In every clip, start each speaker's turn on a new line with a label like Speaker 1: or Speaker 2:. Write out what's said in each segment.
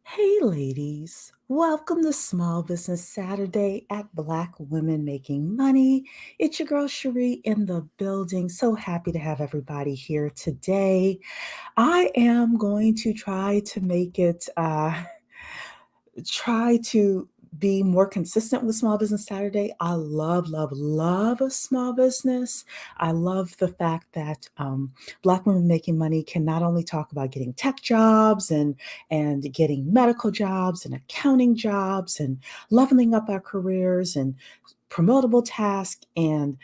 Speaker 1: Hey, ladies, welcome to Small Business Saturday at Black Women Making Money. It's your girl Cherie in the building. So happy to have everybody here today. I am going to try to be more consistent with Small Business Saturday. I love, love, love a small business. I love the fact that Black women making money can not only talk about getting tech jobs and getting medical jobs and accounting jobs and leveling up our careers and promotable tasks and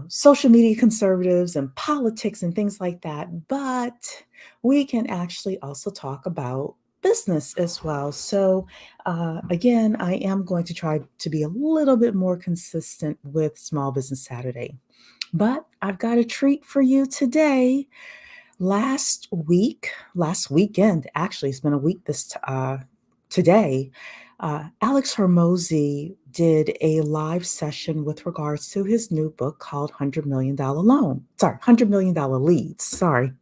Speaker 1: social media conservatives and politics and things like that. But we can actually also talk about business as well. So, again, I am going to try to be a little bit more consistent with Small Business Saturday. But I've got a treat for you today. Last weekend, actually, it's been a week today. Alex Hormozy did a live session with regards to his new book called $100 Million Leads. Sorry,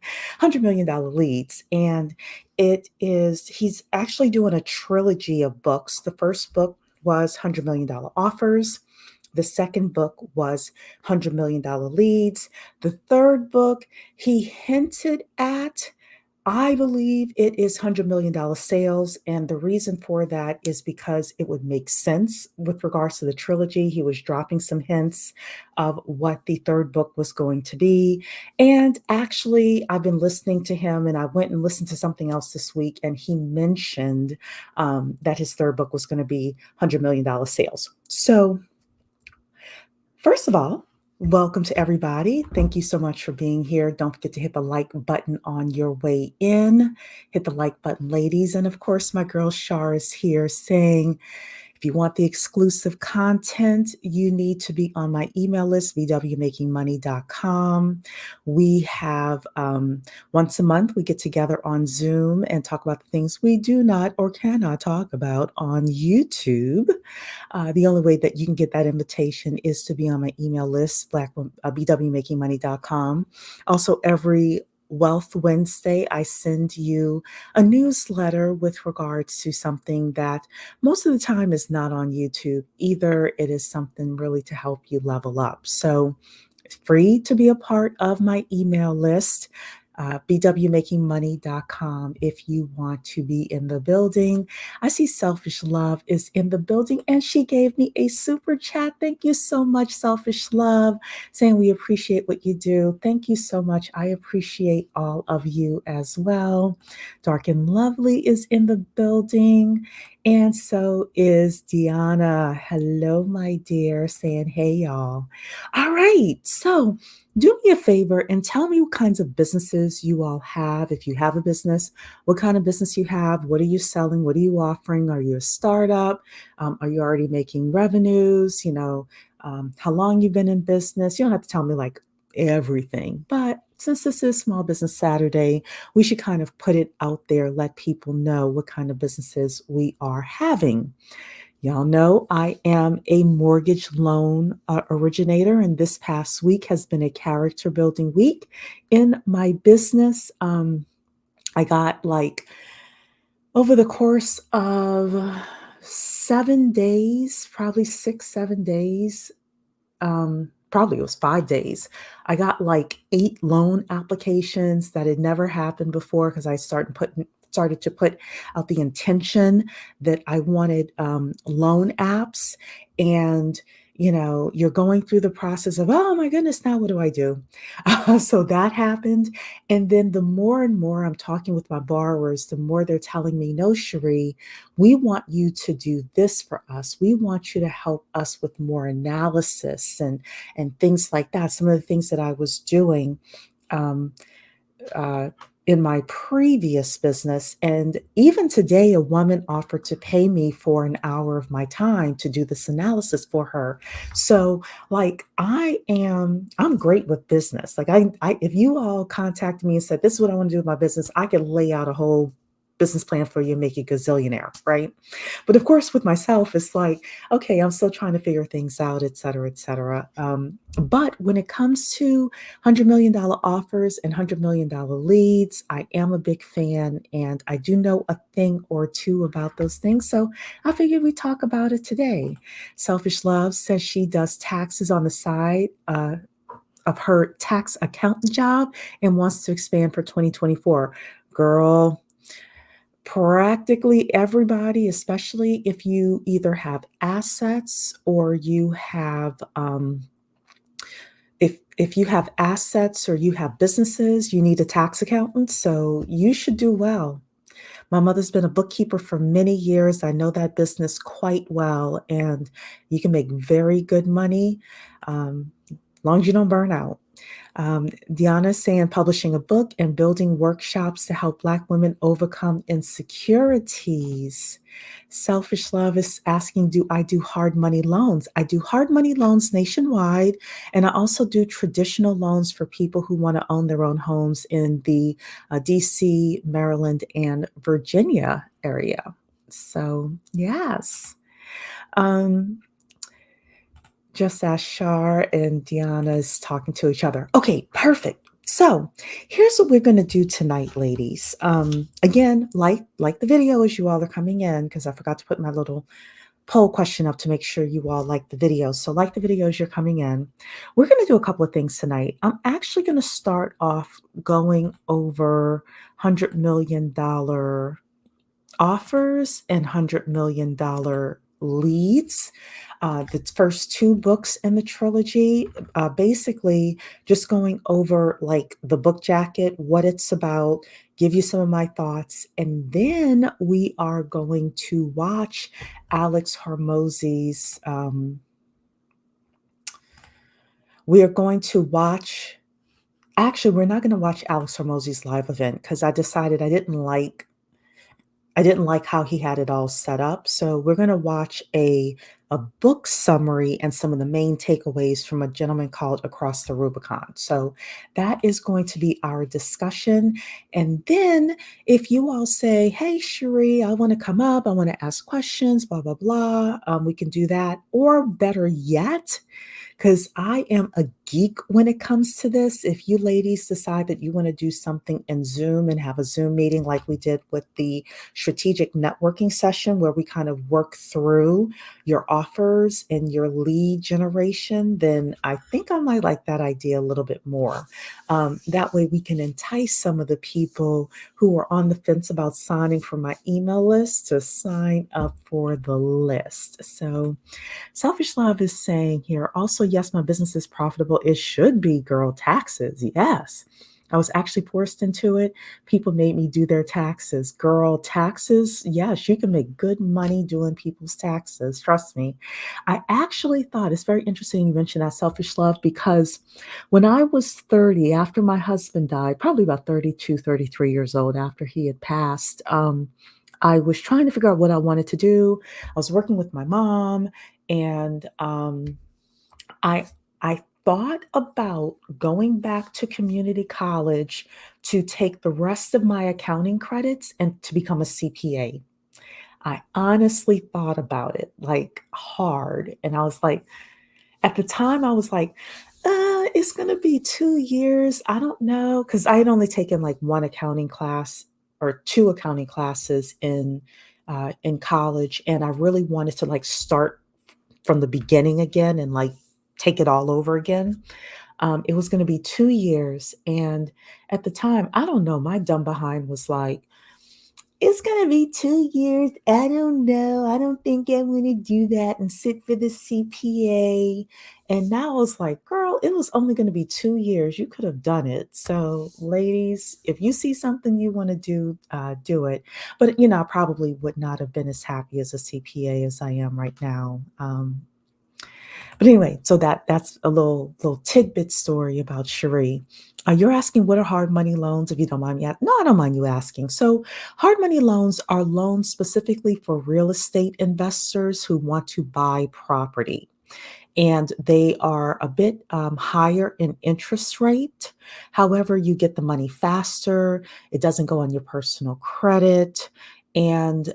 Speaker 1: $100 Million Leads. And he's actually doing a trilogy of books. The first book was $100 Million Offers. The second book was $100 Million Leads. The third book, he hinted at, I believe it is $100 Million Sales. And the reason for that is because it would make sense with regards to the trilogy. He was dropping some hints of what the third book was going to be. And actually, I've been listening to him and I went and listened to something else this week. And he mentioned that his third book was going to be $100 Million Sales. So, first of all, welcome to everybody. Thank you so much for being here. Don't forget to hit the like button on your way in. Hit the like button, ladies. And of course, my girl Shar is here saying, if you want the exclusive content, you need to be on my email list, vwmakingmoney.com. We have once a month, we get together on Zoom and talk about the things we do not or cannot talk about on YouTube. The only way that you can get that invitation is to be on my email list, bwmakingmoney.com. Also, every Wealth Wednesday, I send you a newsletter with regards to something that most of the time is not on YouTube. Either it is something really to help you level up. So it's free to be a part of my email list. bwmakingmoney.com if you want to be in the building. I see Selfish Love is in the building and she gave me a super chat. Thank you so much, Selfish Love, saying we appreciate what you do. Thank you so much. I appreciate all of you as well. Dark and Lovely is in the building. And so is Deanna. Hello, my dear, saying, hey, y'all. All right. So, do me a favor and tell me what kinds of businesses you all have. If you have a business, what kind of business you have, what are you selling, what are you offering? Are you a startup? Are you already making revenues? How long you've been in business. You don't have to tell me like everything, but since this is Small Business Saturday, we should kind of put it out there, let people know what kind of businesses we are having. Y'all know I am a mortgage loan originator, and this past week has been a character building week in my business. I got like over the course of 7 days, probably 6, 7 days, probably it was 5 days. I got like 8 loan applications that had never happened before because I started to put out the intention that I wanted loan apps. And you're going through the process of, oh my goodness, now what do I do? So that happened. And then the more and more I'm talking with my borrowers, the more they're telling me, no, Cherie, we want you to do this for us. We want you to help us with more analysis and things like that. Some of the things that I was doing um, uh, in my previous business. And even today, a woman offered to pay me for an hour of my time to do this analysis for her. So like I'm great with business. Like if you all contact me and said, this is what I want to do with my business, I can lay out a whole business plan for you and make you a gazillionaire, right? But of course, with myself, it's like, okay, I'm still trying to figure things out, et cetera, et cetera. But when it comes to $100 million offers and $100 million leads, I am a big fan and I do know a thing or two about those things. So I figured we talk about it today. Selfish Love says she does taxes on the side. Of her tax accountant job and wants to expand for 2024. Girl, practically everybody, especially if you either have assets or you have if you have assets or you have businesses, you need a tax accountant, so you should do well. My mother's been a bookkeeper for many years. I know that business quite well, and you can make very good money, as long as you don't burn out. Deanna is saying publishing a book and building workshops to help Black women overcome insecurities. Selfish Love is asking, do I do hard money loans? I do hard money loans nationwide, and I also do traditional loans for people who want to own their own homes in the DC, Maryland, and Virginia area. So, yes. Um, just as Shar and Deanna's talking to each other. Okay, perfect. So here's what we're going to do tonight, ladies. Again, like the video as you all are coming in, because I forgot to put my little poll question up to make sure you all like the video. So like the video as you're coming in. We're going to do a couple of things tonight. I'm actually going to start off going over $100 million offers and $100 million leads. The first two books in the trilogy, basically just going over like the book jacket, what it's about, give you some of my thoughts, and then we are going to watch Alex Hormozy's. We are going to watch. Actually, we're not going to watch Alex Hormozy's live event because I decided I didn't like how he had it all set up. So we're going to watch a book summary and some of the main takeaways from a gentleman called Across the Rubicon. So that is going to be our discussion. And then if you all say, hey, Cherie, I want to come up, I want to ask questions, blah, blah, blah, we can do that. Or better yet, because I am a geek when it comes to this. If you ladies decide that you want to do something in Zoom and have a Zoom meeting like we did with the strategic networking session where we kind of work through your offers and your lead generation, then I think I might like that idea a little bit more. That way we can entice some of the people who are on the fence about signing for my email list to sign up for the list. So Selfish Love is saying here, also, yes, my business is profitable. It should be, girl, taxes. Yes. I was actually forced into it. People made me do their taxes. Girl, taxes, yes, you can make good money doing people's taxes. Trust me. I actually thought it's very interesting you mentioned that, Selfish Love, because when I was 30, after my husband died, probably about 32, 33 years old after he had passed, I was trying to figure out what I wanted to do. I was working with my mom, and I I thought about going back to community college to take the rest of my accounting credits and to become a CPA. I honestly thought about it like hard, and I was like, at the time, I was like, it's going to be 2 years. I don't know. Because I had only taken like one accounting class or two accounting classes in college. And I really wanted to like start from the beginning again and like take it all over again. It was going to be 2 years. And at the time, I don't know, my dumb behind was like, it's going to be 2 years. I don't know. I don't think I'm going to do that and sit for the CPA. And now I was like, girl, it was only going to be 2 years. You could have done it. So, ladies, if you see something you want to do it. But, I probably would not have been as happy as a CPA as I am right now. But anyway, so that's a little tidbit story about Cherie. You're asking what are hard money loans, if you don't mind me asking. No, I don't mind you asking. So hard money loans are loans specifically for real estate investors who want to buy property. and they are a bit higher in interest rate. However, you get the money faster. It doesn't go on your personal credit, and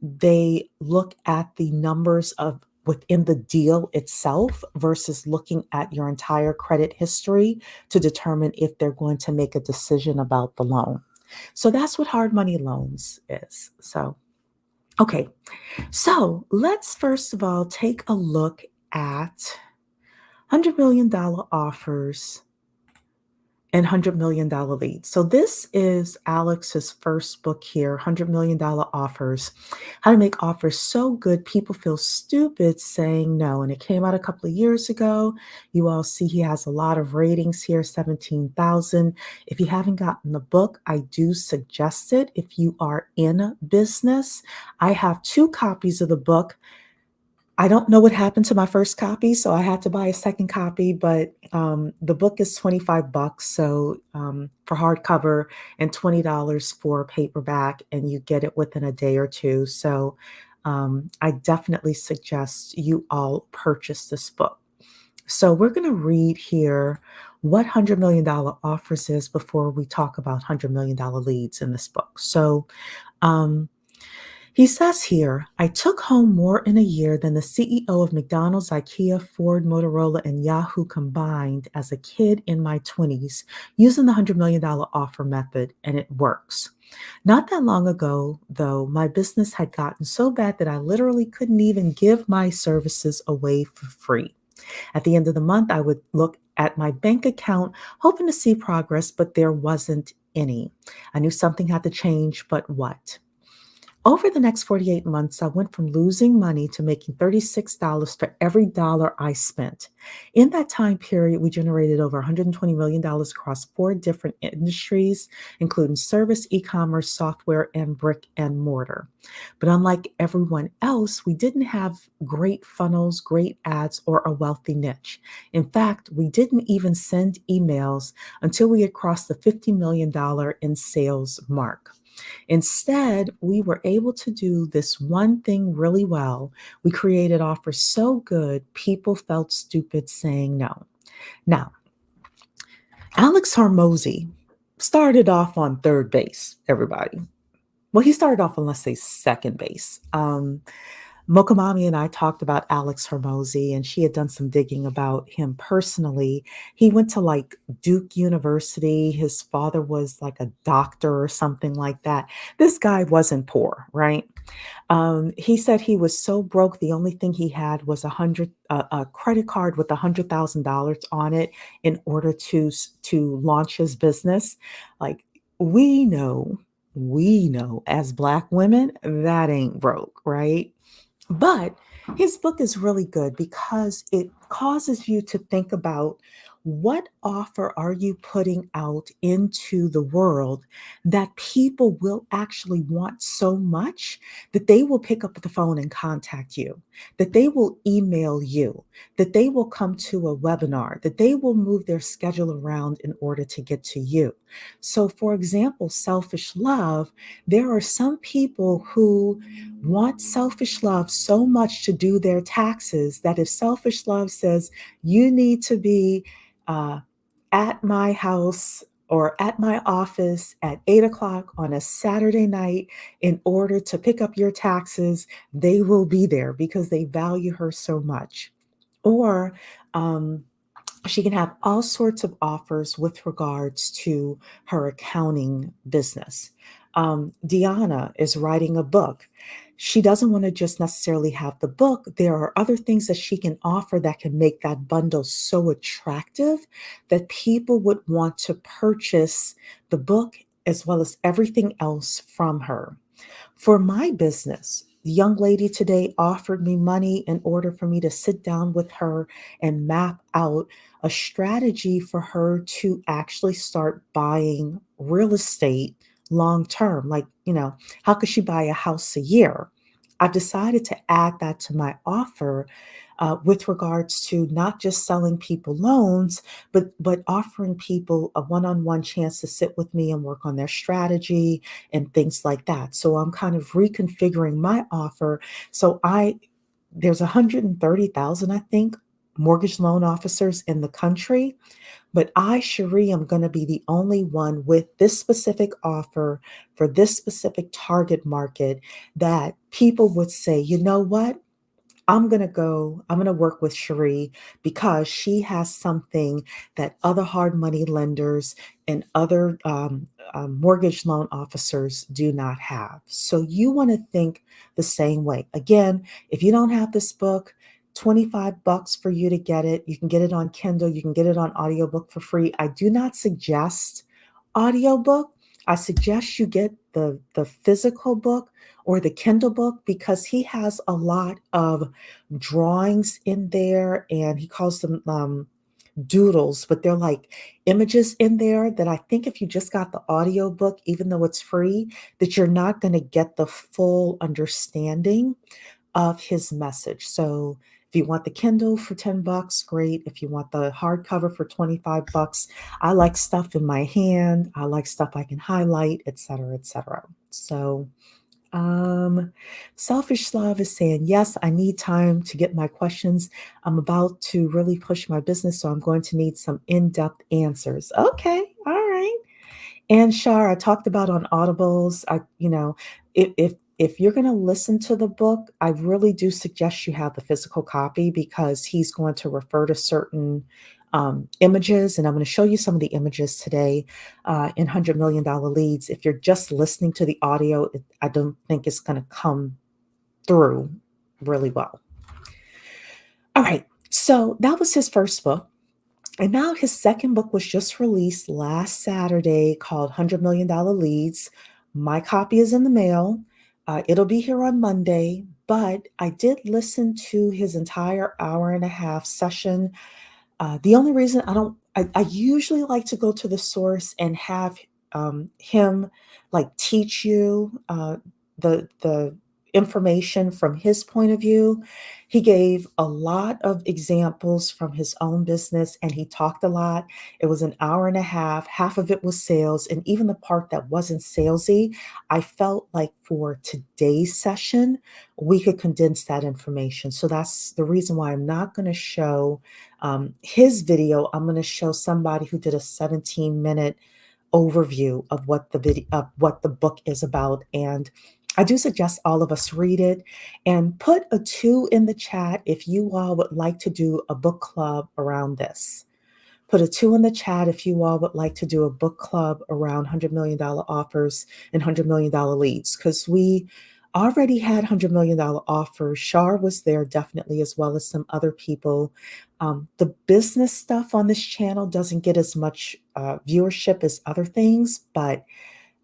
Speaker 1: they look at the numbers of within the deal itself versus looking at your entire credit history to determine if they're going to make a decision about the loan. So that's what hard money loans is. So, okay. So let's first of all take a look at $100 million offers and $100 million leads. So this is Alex's first book here, $100 million offers, how to make offers so good people feel stupid saying no. And it came out a couple of years ago. You all see he has a lot of ratings here, 17,000. If you haven't gotten the book, I do suggest it if you are in business. I have 2 copies of the book. I don't know what happened to my first copy, so I had to buy a second copy, but the book is 25 bucks, so for hardcover, and $20 for paperback, and you get it within a day or two. So I definitely suggest you all purchase this book. So we're going to read here what $100 million offers is before we talk about $100 million leads in this book. So um, he says here, I took home more in a year than the CEO of McDonald's, IKEA, Ford, Motorola, and Yahoo combined as a kid in my 20s using the $100 million offer method, and it works. Not that long ago, though, my business had gotten so bad that I literally couldn't even give my services away for free. At the end of the month, I would look at my bank account, hoping to see progress, but there wasn't any. I knew something had to change, but what? Over the next 48 months, I went from losing money to making $36 for every dollar I spent. In that time period, we generated over $120 million across 4 different industries, including service, e-commerce, software, and brick and mortar. But unlike everyone else, we didn't have great funnels, great ads, or a wealthy niche. In fact, we didn't even send emails until we had crossed the $50 million in sales mark. Instead, we were able to do this one thing really well. We created offers so good, people felt stupid saying no. Now, Alex Hormozy started off on third base, everybody. Well, he started off on, let's say, second base. Mokamami and I talked about Alex Hormozy, and she had done some digging about him personally. He went to like Duke University. His father was like a doctor or something like that. This guy wasn't poor, right? He said he was so broke, the only thing he had was a credit card with $100,000 on it in order to launch his business. Like we know as Black women that ain't broke, right? But his book is really good because it causes you to think about what offer are you putting out into the world that people will actually want so much that they will pick up the phone and contact you, that they will email you, that they will come to a webinar, that they will move their schedule around in order to get to you. So, for example, selfish love, there are some people who want selfish love so much to do their taxes that if selfish love says you need to be uh, at my house or at my office at 8 o'clock on a Saturday night in order to pick up your taxes, they will be there because they value her so much. Or um, she can have all sorts of offers with regards to her accounting business. Deanna is writing a book. She doesn't want to just necessarily have the book. There are other things that she can offer that can make that bundle so attractive that people would want to purchase the book as well as everything else from her. For my business, the young lady today offered me money in order for me to sit down with her and map out a strategy for her to actually start buying real estate long term. Like, how could she buy a house a year? I've decided to add that to my offer with regards to not just selling people loans, but offering people a one-on-one chance to sit with me and work on their strategy and things like that. So I'm kind of reconfiguring my offer. So there's 130,000, I think, mortgage loan officers in the country. But I, Cherie, am going to be the only one with this specific offer for this specific target market that people would say, you know what? I'm going to work with Cherie because she has something that other hard money lenders and other mortgage loan officers do not have. So you want to think the same way. Again, if you don't have this book, $25 for you to get it. You can get it on Kindle, you can get it on audiobook for free. I do not suggest audiobook. I suggest you get the physical book or the Kindle book because he has a lot of drawings in there and he calls them doodles, but they're like images in there that I think if you just got the audio book, even though it's free, that you're not going to get the full understanding of his message. So if you want the Kindle for $10, great. If you want the hardcover for $25, I like stuff in my hand. I like stuff I can highlight, et cetera, et cetera. So um, Selfish Love is saying, yes, I need time to get my questions. I'm about to really push my business, so I'm going to need some in-depth answers. Okay, all right. And Shar, I talked about on Audibles. If you're going to listen to the book, I really do suggest you have the physical copy because he's going to refer to certain images, and I'm going to show you some of the images today in $100 million leads. If you're just listening to the audio, I don't think it's going to come through really well. All right, so that was his first book. And now his second book was just released last Saturday called $100 Million Leads. My copy is in the mail. It'll be here on Monday, but I did listen to his entire hour and a half session. The only reason I usually like to go to the source and have him like teach you the information from his point of view. He gave a lot of examples from his own business and he talked a lot. It was an hour and a half of it was sales. And even the part that wasn't salesy, I felt like for today's session, we could condense that information. So that's the reason why I'm not going to show his video. I'm going to show somebody who did a 17-minute overview of what the book is about. And I do suggest all of us read it and put a 2 in the chat if you all would like to do a book club around this. Put a 2 in the chat if you all would like to do a book club around $100 million offers and $100 million leads, because we already had $100 million offers. Shar was there definitely, as well as some other people. The business stuff on this channel doesn't get as much viewership as other things, but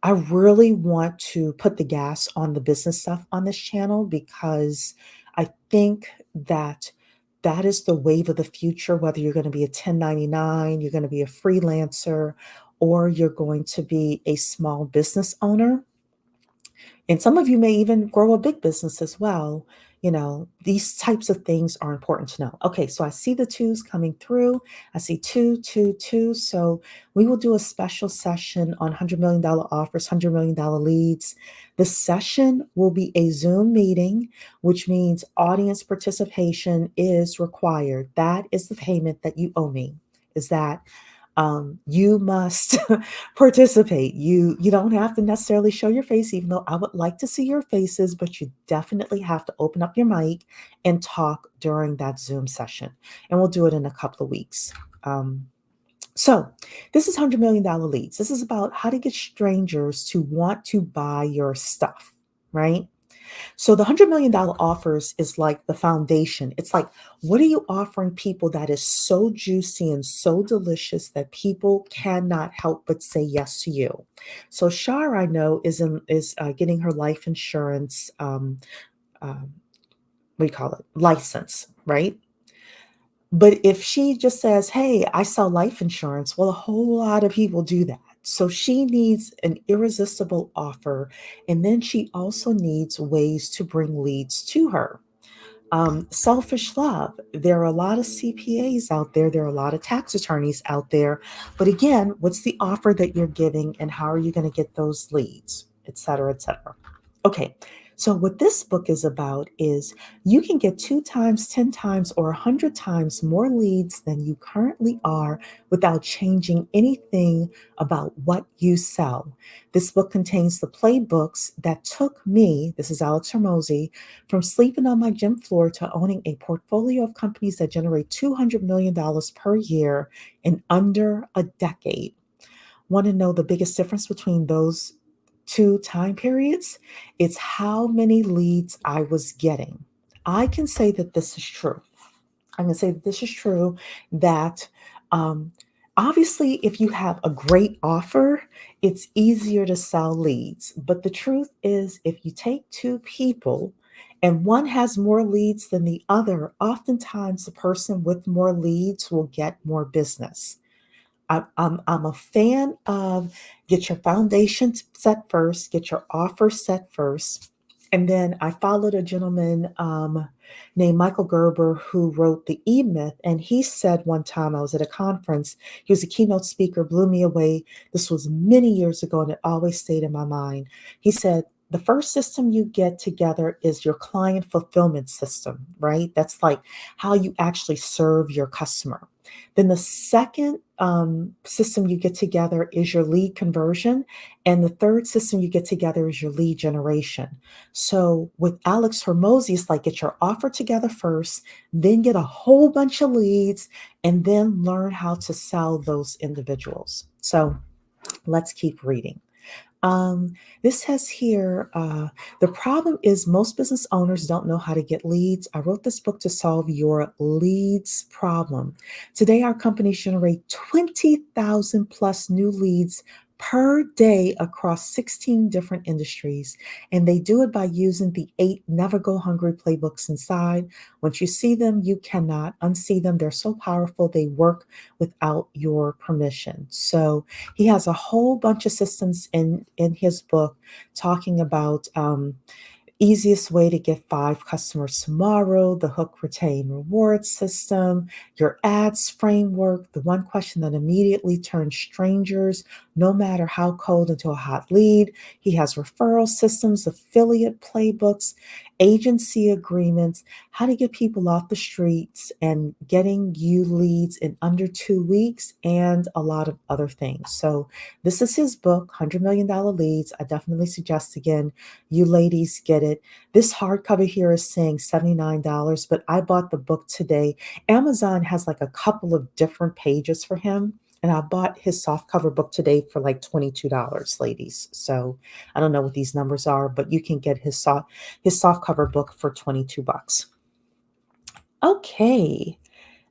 Speaker 1: I really want to put the gas on the business stuff on this channel because I think that that is the wave of the future, whether you're going to be a 1099, you're going to be a freelancer, or you're going to be a small business owner. And some of you may even grow a big business as well. These types of things are important to know. Okay, so I see the twos coming through. I see two, two, two. So we will do a special session on $100 million offers, $100 million leads. The session will be a Zoom meeting, which means audience participation is required. That is the payment that you owe me, is that you must participate. You don't have to necessarily show your face, even though I would like to see your faces, but you definitely have to open up your mic and talk during that Zoom session. And we'll do it in a couple of weeks. So this is $100 million leads. This is about how to get strangers to want to buy your stuff, right? So the $100 million offers is like the foundation. It's like, what are you offering people that is so juicy and so delicious that people cannot help but say yes to you? So Shar, I know, is getting her life insurance, what do you call it, license, right? But if she just says, hey, I sell life insurance, well, a whole lot of people do that. So she needs an irresistible offer. And then she also needs ways to bring leads to her. Selfish love. There are a lot of CPAs out there. There are a lot of tax attorneys out there. But again, what's the offer that you're giving and how are you going to get those leads, et cetera, et cetera? Okay. So, what this book is about is you can get 2 times, 10 times, or 100 times more leads than you currently are without changing anything about what you sell. This book contains the playbooks that took me, this is Alex Hormozy, from sleeping on my gym floor to owning a portfolio of companies that generate $200 million per year in under a decade. Want to know the biggest difference between those two time periods? It's how many leads I was getting. I can say that this is true. I'm going to say that this is true that um, obviously, if you have a great offer, it's easier to sell leads. But the truth is, if you take two people and one has more leads than the other, oftentimes the person with more leads will get more business. I'm a fan of get your foundation set first, get your offer set first. And then I followed a gentleman named Michael Gerber who wrote The E Myth. And he said one time, I was at a conference, he was a keynote speaker, blew me away. This was many years ago, and it always stayed in my mind. He said, the first system you get together is your client fulfillment system, right? That's like how you actually serve your customer. Then the second system you get together is your lead conversion. And the third system you get together is your lead generation. So with Alex Hormozy, it's like get your offer together first, then get a whole bunch of leads, and then learn how to sell those individuals. So let's keep reading. This says here, the problem is most business owners don't know how to get leads. I wrote this book to solve your leads problem. Today, our companies generate 20,000 plus new leads per day across 16 different industries. And they do it by using the 8 Never Go Hungry playbooks inside. Once you see them, you cannot unsee them. They're so powerful, they work without your permission. So, he has a whole bunch of systems in his book talking about easiest way to get 5 customers tomorrow, the hook retain reward system, your ads framework, the one question that immediately turns strangers, no matter how cold, into a hot lead. He has referral systems, affiliate playbooks, agency agreements, how to get people off the streets and getting you leads in under 2 weeks, and a lot of other things. So this is his book, $100 Million Leads. I definitely suggest, again, you ladies get it. This hardcover here is saying $79, but I bought the book today. Amazon has like a couple of different pages for him. And I bought his softcover book today for like $22, ladies. So I don't know what these numbers are, but you can get his softcover book for 22 bucks. Okay.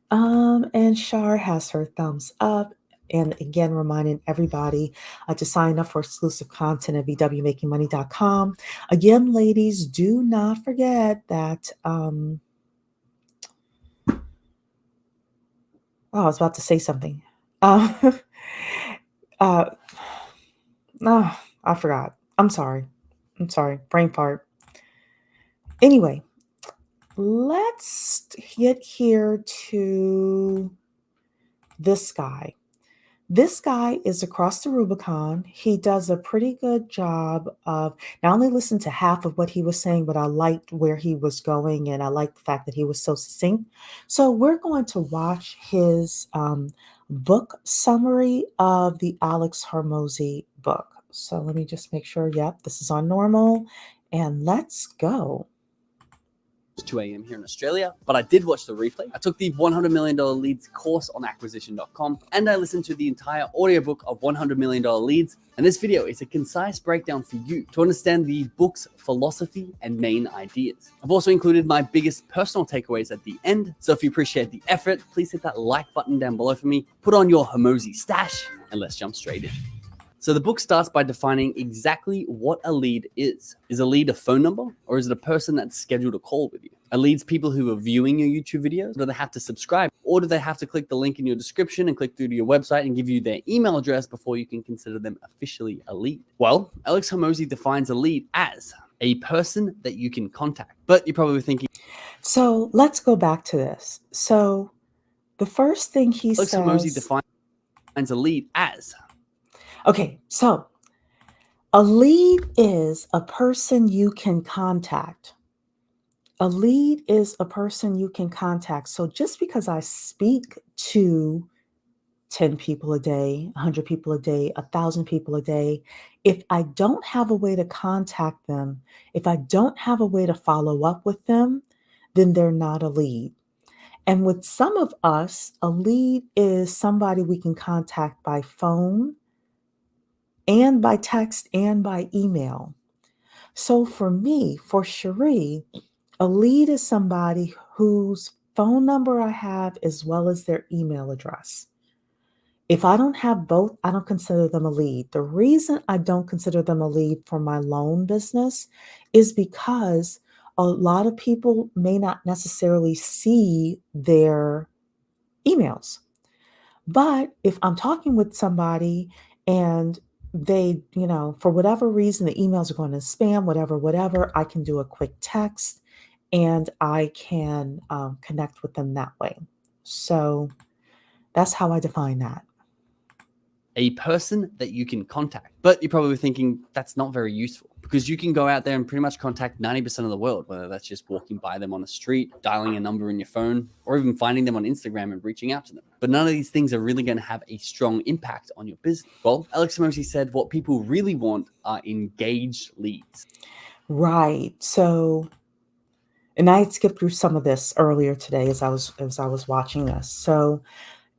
Speaker 1: And Shar has her thumbs up. And again, reminding everybody to sign up for exclusive content at vwmakingmoney.com. Again, ladies, do not forget that. I was about to say something. Uh, uh, oh, I forgot. I'm sorry. Brain fart. Anyway, let's get here to this guy. This guy is across the Rubicon. He does a pretty good job of not only listen to half of what he was saying, but I liked where he was going, and I liked the fact that he was so succinct. So we're going to watch his book summary of the Alex Hormozy book. So let me just make sure, yep, this is on normal, and let's go.
Speaker 2: 2 a.m. here in Australia, but I did watch the replay. I took the $100 million leads course on acquisition.com, and I listened to the entire audiobook of $100 million leads. And this video is a concise breakdown for you to understand the book's philosophy and main ideas. I've also included my biggest personal takeaways at the end. So if you appreciate the effort, please hit that like button down below for me, put on your Hormozy stash, and let's jump straight in. So the book starts by defining exactly what a lead is. Is a lead a phone number, or is it a person that's scheduled a call with you? Are leads people who are viewing your YouTube videos? Do they have to subscribe? Or do they have to click the link in your description and click through to your website and give you their email address before you can consider them officially a lead? Well, Alex Hormozy defines a lead as a person that you can contact. But you're probably thinking,
Speaker 1: so let's go back to this. So the first thing he
Speaker 2: Alex
Speaker 1: says,
Speaker 2: Hormozy defines a lead as.
Speaker 1: Okay, so A lead is a person you can contact. A lead is a person you can contact. So just because I speak to 10 people a day, 100 people a day, 1,000 people a day, if I don't have a way to contact them, if I don't have a way to follow up with them, then they're not a lead. And with some of us, a lead is somebody we can contact by phone and by text and by email. So for me, for Cherie, a lead is somebody whose phone number I have as well as their email address. If I don't have both, I don't consider them a lead. The reason I don't consider them a lead for my loan business is because a lot of people may not necessarily see their emails. But if I'm talking with somebody and they, for whatever reason, the emails are going to spam, whatever, I can do a quick text and I can connect with them that way. So that's how I define that.
Speaker 2: A person that you can contact. But you're probably thinking that's not very useful because you can go out there and pretty much contact 90% of the world, whether that's just walking by them on the street, dialing a number in your phone, or even finding them on Instagram and reaching out to them. But none of these things are really going to have a strong impact on your business. Well, Alex Hormozi said what people really want are engaged leads.
Speaker 1: Right. So, and I had skipped through some of this earlier today as I was watching this. So,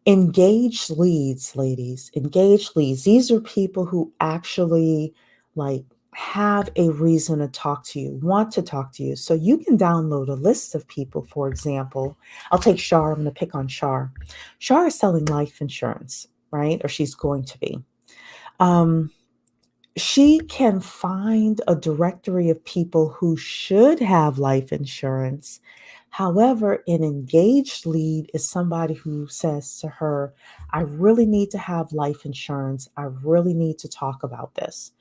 Speaker 1: engaged leads, ladies, engaged leads. These are people who actually like have a reason to talk to you, want to talk to you. So you can download a list of people, for example. I'll take Shar. I'm going to pick on Shar. Shar is selling life insurance, right? Or she's going to be. Um, she can find a directory of people who should have life insurance. However, an engaged lead is somebody who says to her, I really need to have life insurance. I really need to talk about this.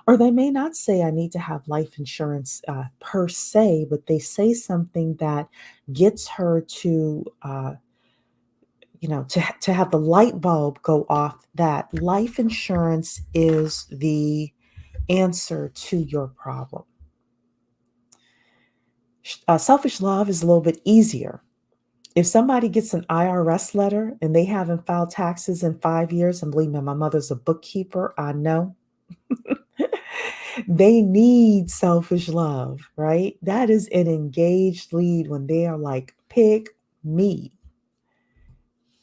Speaker 1: Or they may not say, I need to have life insurance per se, but they say something that gets her to have the light bulb go off that life insurance is the answer to your problem. Selfish love is a little bit easier. If somebody gets an IRS letter and they haven't filed taxes in 5 years, and believe me, my mother's a bookkeeper, I know, they need selfish love, right? That is an engaged lead when they are like, pick me.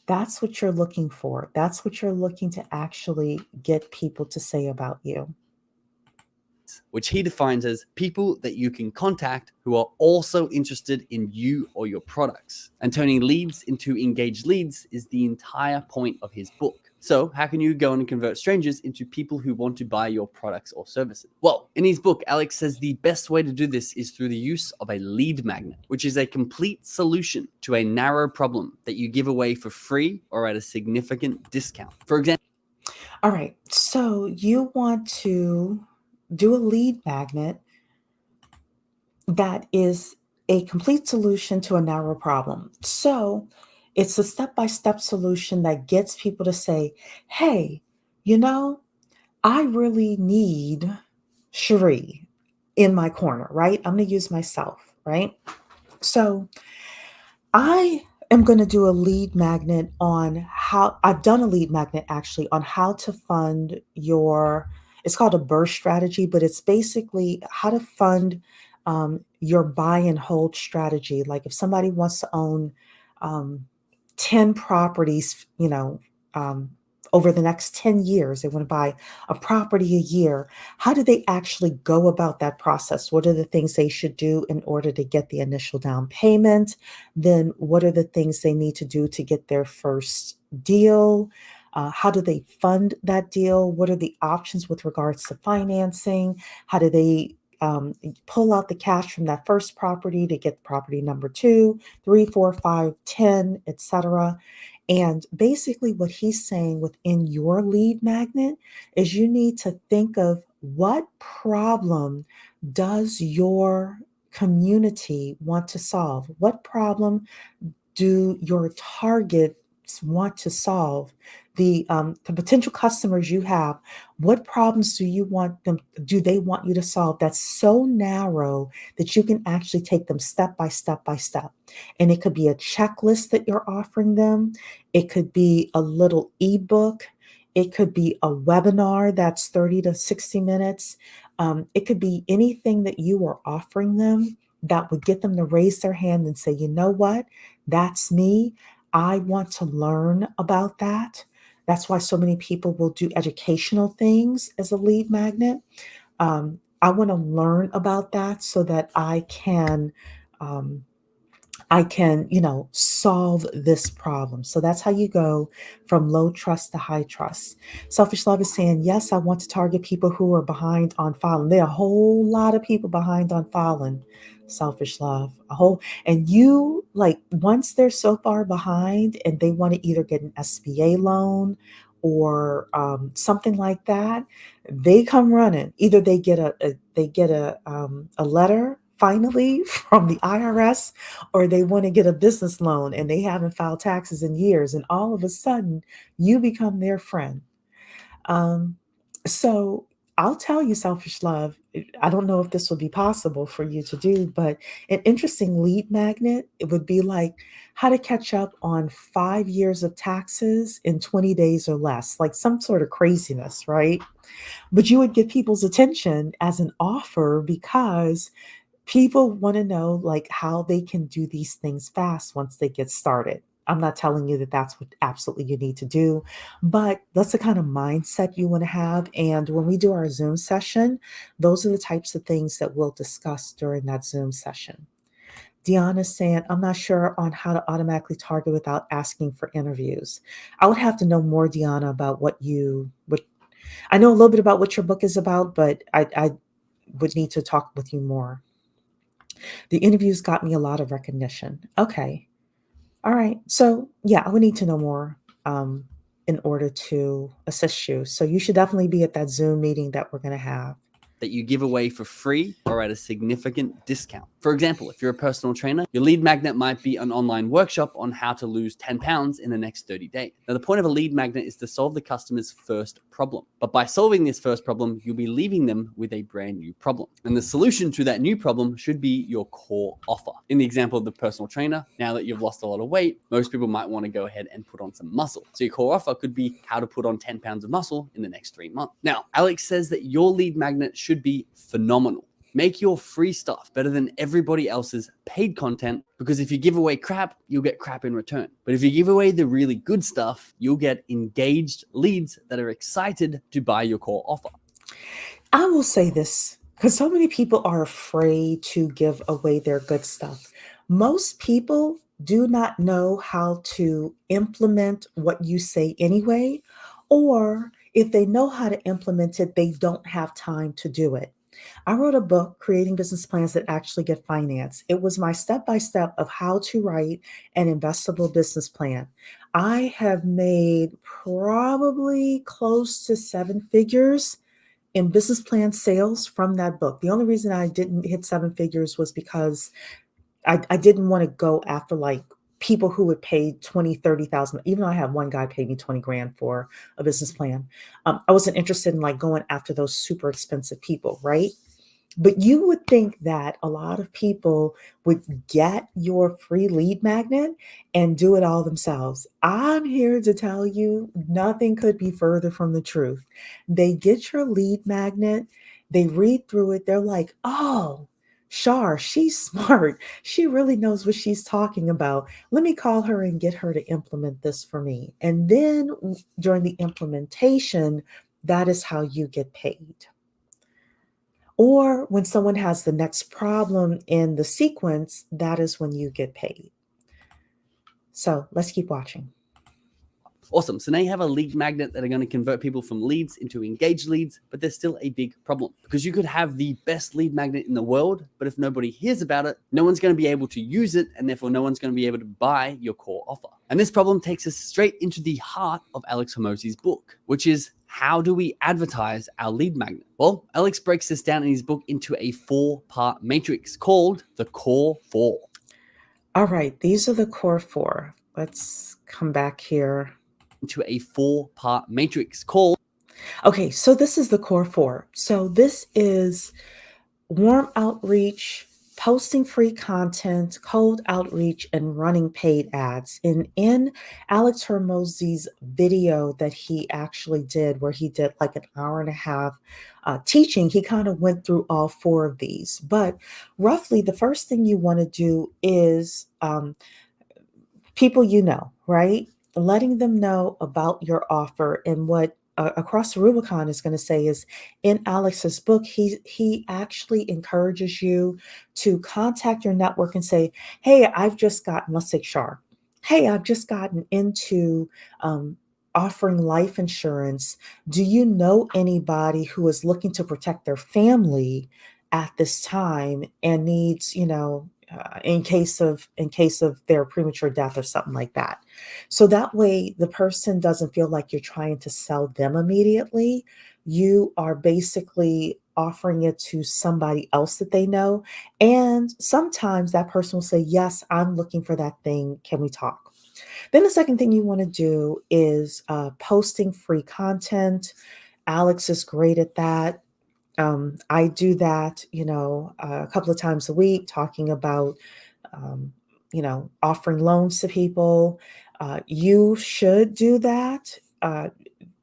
Speaker 1: That's what you're looking for. That's what you're looking to actually get people to say about you.
Speaker 2: Which he defines as people that you can contact who are also interested in you or your products. And turning leads into engaged leads is the entire point of his book. So, how can you go and convert strangers into people who want to buy your products or services? Well, in his book, Alex says the best way to do this is through the use of a lead magnet, which is a complete solution to a narrow problem that you give away for free or at a significant discount. For example,
Speaker 1: All right. So you want to do a lead magnet that is a complete solution to a narrow problem. So it's a step by step solution that gets people to say, hey, you know, I really need Cherie in my corner, right? I'm going to use myself, right? So I am going to do a lead magnet on how I've done a lead magnet actually on how to fund your, it's called a burst strategy, but it's basically how to fund your buy and hold strategy. Like if somebody wants to own um, 10 properties, over the next 10 years, they want to buy a property a year. How do they actually go about that process? What are the things they should do in order to get the initial down payment? Then what are the things they need to do to get their first deal? How do they fund that deal? What are the options with regards to financing? How do they pull out the cash from that first property to get property number 2, 3, 4, 5, 10, etc.? And basically, what he's saying within your lead magnet is you need to think of what problem does your community want to solve? What problem do your target want to solve, the potential customers you have, what problems do they want you to solve that's so narrow that you can actually take them step by step by step? And it could be a checklist that you're offering them. It could be a little ebook. It could be a webinar that's 30 to 60 minutes. It could be anything that you are offering them that would get them to raise their hand and say, you know what? That's me. I want to learn about that. That's why so many people will do educational things as a lead magnet. I want to learn about that so that um, solve this problem. So that's how you go from low trust to high trust. Selfish love is saying, yes, I want to target people who are behind on filing. There are a whole lot of people behind on filing. Selfish love, and you like once they're so far behind and they want to either get an SBA loan or something like that, they come running. Either they get a letter finally from the IRS, or they want to get a business loan and they haven't filed taxes in years, and all of a sudden you become their friend. Um, so I'll tell you, selfish love, I don't know if this would be possible for you to do, but an interesting lead magnet, it would be like how to catch up on 5 years of taxes in 20 days or less, like some sort of craziness, right? But you would get people's attention as an offer because people want to know like how they can do these things fast once they get started. I'm not telling you that that's what absolutely you need to do, but that's the kind of mindset you want to have. And when we do our Zoom session, those are the types of things that we'll discuss during that Zoom session. Deanna's saying, I'm not sure on how to automatically target without asking for interviews. I would have to know more, Deanna, about what I know a little bit about what your book is about, but I would need to talk with you more. The interviews got me a lot of recognition. Okay. All right. So, yeah, I would need to know more in order to assist you. So, you should definitely be at that Zoom meeting that we're going to have.
Speaker 2: That you give away for free or at a significant discount. For example, if you're a personal trainer, your lead magnet might be an online workshop on how to lose 10 pounds in the next 30 days. Now, the point of a lead magnet is to solve the customer's first problem. But by solving this first problem, you'll be leaving them with a brand new problem. And the solution to that new problem should be your core offer. In the example of the personal trainer, now that you've lost a lot of weight, most people might want to go ahead and put on some muscle. So your core offer could be how to put on 10 pounds of muscle in the next 3 months. Now, Alex says that your lead magnet should be phenomenal. Make your free stuff better than everybody else's paid content, because if you give away crap, you'll get crap in return. But if you give away the really good stuff, you'll get engaged leads that are excited to buy your core offer.
Speaker 1: I will say this because so many people are afraid to give away their good stuff. Most people do not know how to implement what you say anyway, or if they know how to implement it, they don't have time to do it. I wrote a book, Creating Business Plans That Actually Get Financed. It was my step by step of how to write an investable business plan. I have made probably close to 7 figures in business plan sales from that book. The only reason I didn't hit 7 figures was because I didn't want to go after like people who would pay 20, 30,000. Even though I had one guy pay me 20 grand for a business plan. I wasn't interested in like going after those super expensive people, right? But you would think that a lot of people would get your free lead magnet and do it all themselves. I'm here to tell you nothing could be further from the truth. They get your lead magnet, they read through it, they're like, oh, Shar, she's smart. She really knows what she's talking about. Let me call her and get her to implement this for me. And then during the implementation, that is how you get paid. Or when someone has the next problem in the sequence, that is when you get paid. So let's keep watching.
Speaker 2: Awesome. So now you have a lead magnet that are going to convert people from leads into engaged leads, but there's still a big problem because you could have the best lead magnet in the world, but if nobody hears about it, no one's going to be able to use it, and therefore no one's going to be able to buy your core offer. And this problem takes us straight into the heart of Alex Hormozi's book, which is how do we advertise our lead magnet? Well, Alex breaks this down in his book into a 4-part matrix called the Core 4.
Speaker 1: All right, these are the core 4. let's come back here.
Speaker 2: Into a 4-part matrix called.
Speaker 1: Okay, so this is the core four. So this is warm outreach, posting free content, cold outreach, and running paid ads. And in Alex Hormozy's video that he actually did, where he did like an hour and a half teaching, he kind of went through all four of these. But roughly, the first thing you want to do is people you know, right? Letting them know about your offer and what Across the Rubicon is going to say is in Alex's book, he actually encourages you to contact your network and say, "Hey, I've just gotten, let's say Shar, hey, I've just gotten into offering life insurance. Do you know anybody who is looking to protect their family at this time and needs, in case of their premature death or something like that?" So that way the person doesn't feel like you're trying to sell them immediately. You are basically offering it to somebody else that they know. And sometimes that person will say, "Yes, I'm looking for that thing. Can we talk?" Then the second thing you want to do is posting free content. Alex is great at that. I do that, a couple of times a week, talking about, offering loans to people. You should do that.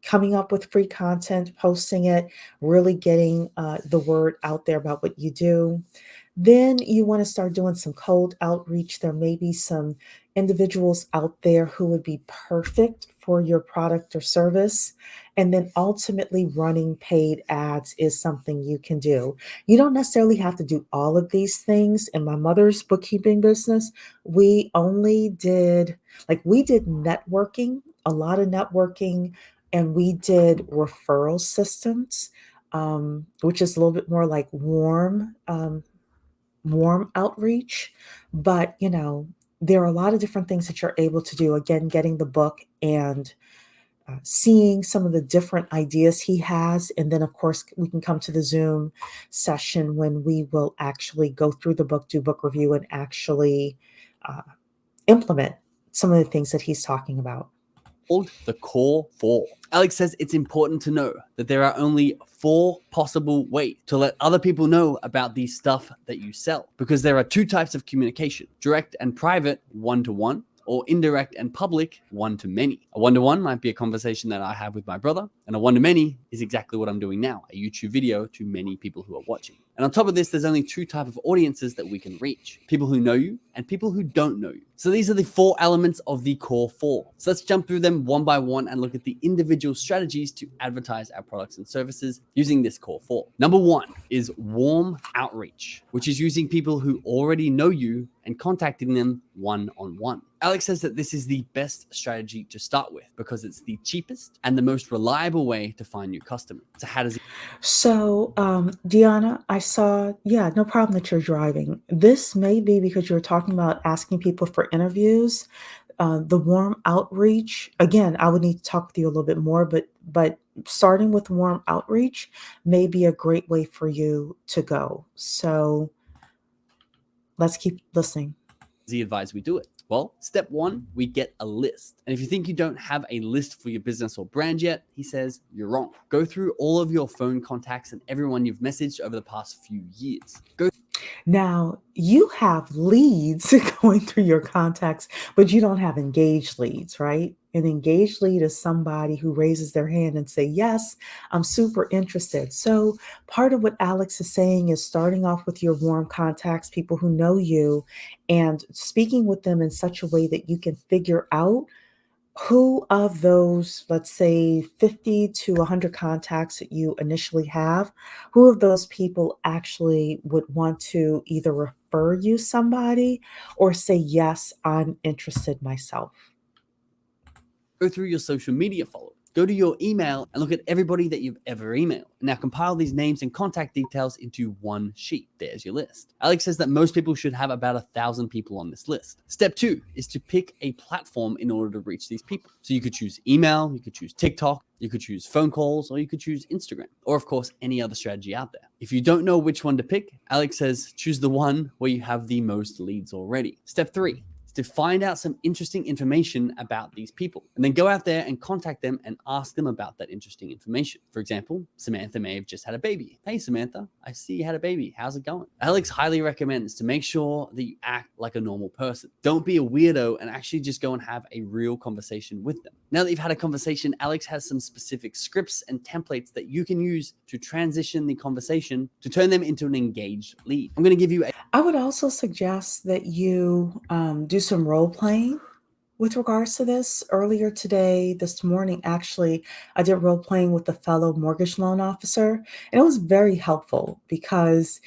Speaker 1: Coming up with free content, posting it, really getting the word out there about what you do. Then you want to start doing some cold outreach. There may be some individuals out there who would be perfect for your product or service. And then ultimately, running paid ads is something you can do. You don't necessarily have to do all of these things. In my mother's bookkeeping business, we only did, we did networking, a lot of networking, and we did referral systems, which is a little bit more like warm outreach. But, there are a lot of different things that you're able to do. Again, getting the book and seeing some of the different ideas he has. And then, of course, we can come to the Zoom session when we will actually go through the book, do book review, and actually uh, implement some of the things that he's talking about.
Speaker 2: Called the core four. Alex says it's important to know that there are only 4 possible ways to let other people know about the stuff that you sell, because there are 2 types of communication: direct and private, one-to-one, or indirect and public, one-to-many. A one-to-one might be a conversation that I have with my brother, and a one-to-many is exactly what I'm doing now, a YouTube video to many people who are watching. And on top of this, there's only 2 types of audiences that we can reach: people who know you and people who don't know you. So these are the 4 elements of the core 4. So let's jump through them one by one and look at the individual strategies to advertise our products and services using this core 4. Number 1 is warm outreach, which is using people who already know you and contacting them one-on-one. Alex says that this is the best strategy to start with because it's the cheapest and the most reliable way to find new customers. So how does he?
Speaker 1: So, Deanna, I saw, yeah, no problem that you're driving. This may be because you're talking about asking people for interviews. The warm outreach, again, I would need to talk with you a little bit more, but starting with warm outreach may be a great way for you to go. So let's keep listening.
Speaker 2: He advise we do it? Well, step 1, we get a list. And if you think you don't have a list for your business or brand yet, he says you're wrong. Go through all of your phone contacts and everyone you've messaged over the past few years.
Speaker 1: Now, you have leads going through your contacts, but you don't have engaged leads, right? An engaged lead is somebody who raises their hand and say, "Yes, I'm super interested." So part of what Alex is saying is starting off with your warm contacts, people who know you, and speaking with them in such a way that you can figure out who of those, let's say 50 to 100 contacts that you initially have, who of those people actually would want to either refer you somebody or say, "Yes, I'm interested myself."
Speaker 2: Go through your social media followers. Go to your email and look at everybody that you've ever emailed. Now compile these names and contact details into one sheet. There's your list. Alex says that most people should have about 1,000 people on this list. Step 2 is to pick a platform in order to reach these people. So you could choose email, you could choose TikTok, you could choose phone calls, or you could choose Instagram, or of course, any other strategy out there. If you don't know which one to pick, Alex says choose the one where you have the most leads already. Step 3, to find out some interesting information about these people, and then go out there and contact them and ask them about that interesting information. For example, Samantha may have just had a baby. Hey, Samantha, I see you had a baby. How's it going? Alex highly recommends to make sure that you act like a normal person. Don't be a weirdo and actually just go and have a real conversation with them. Now that you've had a conversation, Alex has some specific scripts and templates that you can use to transition the conversation to turn them into an engaged lead. I'm going to give you
Speaker 1: I would also suggest that you do some role playing with regards to this. Earlier today, this morning, actually, I did role playing with a fellow mortgage loan officer, and it was very helpful because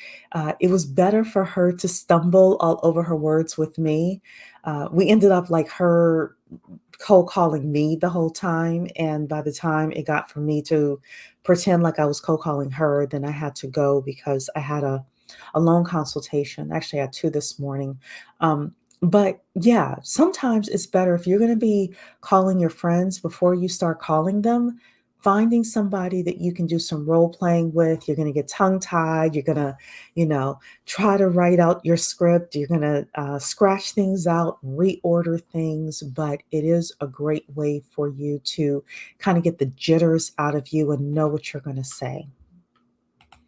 Speaker 1: it was better for her to stumble all over her words with me. We ended up like her cold calling me the whole time, and by the time it got for me to pretend like I was cold calling her, then I had to go because I had a loan consultation. Actually, I had two this morning. But yeah, sometimes it's better if you're going to be calling your friends before you start calling them, finding somebody that you can do some role playing with. You're going to get tongue tied. You're going to, try to write out your script. You're going to scratch things out, reorder things. But it is a great way for you to kind of get the jitters out of you and know what you're going to say.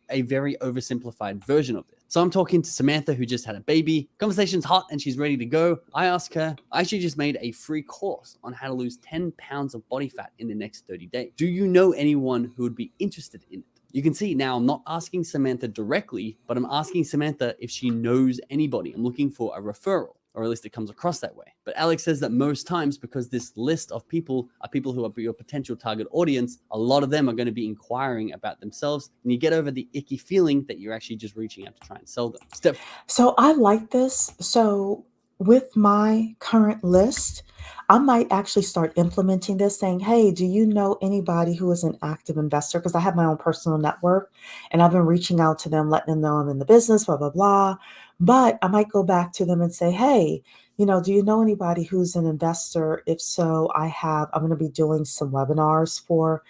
Speaker 2: a very oversimplified version of it. So I'm talking to Samantha, who just had a baby. Conversation's hot and she's ready to go. I ask her, I actually just made a free course on how to lose 10 pounds of body fat in the next 30 days. Do you know anyone who would be interested in it? You can see now I'm not asking Samantha directly, but I'm asking Samantha if she knows anybody. I'm looking for a referral, or at least it comes across that way. But Alex says that most times, because this list of people are people who are your potential target audience, a lot of them are going to be inquiring about themselves, and you get over the icky feeling that you're actually just reaching out to try and sell them.
Speaker 1: So I like this. So with my current list, I might actually start implementing this saying, hey, do you know anybody who is an active investor? Because I have my own personal network and I've been reaching out to them, letting them know I'm in the business, blah, blah, blah. But I might go back to them and say, hey, do you know anybody who's an investor? If so, I'm going to be doing some webinars for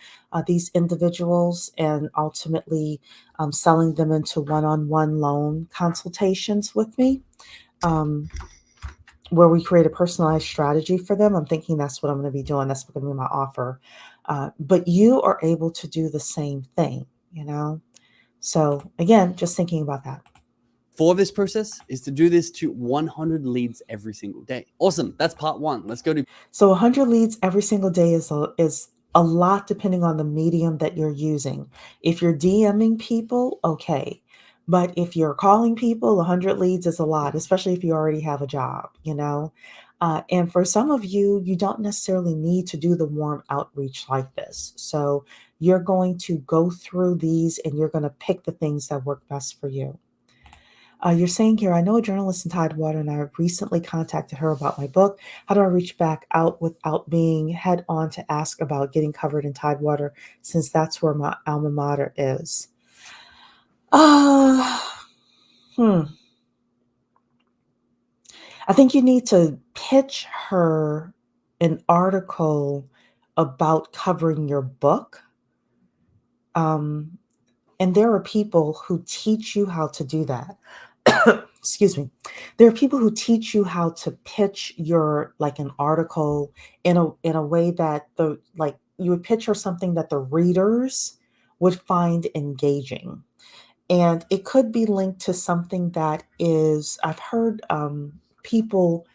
Speaker 1: these individuals and ultimately selling them into one-on-one loan consultations with me, where we create a personalized strategy for them. I'm thinking that's what I'm going to be doing. That's going to be my offer. But you are able to do the same thing, So again, just thinking about that.
Speaker 2: For this process is to do this to 100 leads every single day. Awesome. That's part one. Let's go to.
Speaker 1: So 100 leads every single day is a lot depending on the medium that you're using. If you're DMing people, okay. But if you're calling people, 100 leads is a lot, especially if you already have a job. And for some of you, you don't necessarily need to do the warm outreach like this. So you're going to go through these and you're going to pick the things that work best for you. You're saying here, I know a journalist in Tidewater and I have recently contacted her about my book. How do I reach back out without being head on to ask about getting covered in Tidewater, since that's where my alma mater is? Uh, hmm. I think you need to pitch her an article about covering your book. And there are people who teach you how to do that. Excuse me. There are people who teach you how to pitch your an article in a way that you would picture something that the readers would find engaging. And it could be linked to something that is, I've heard people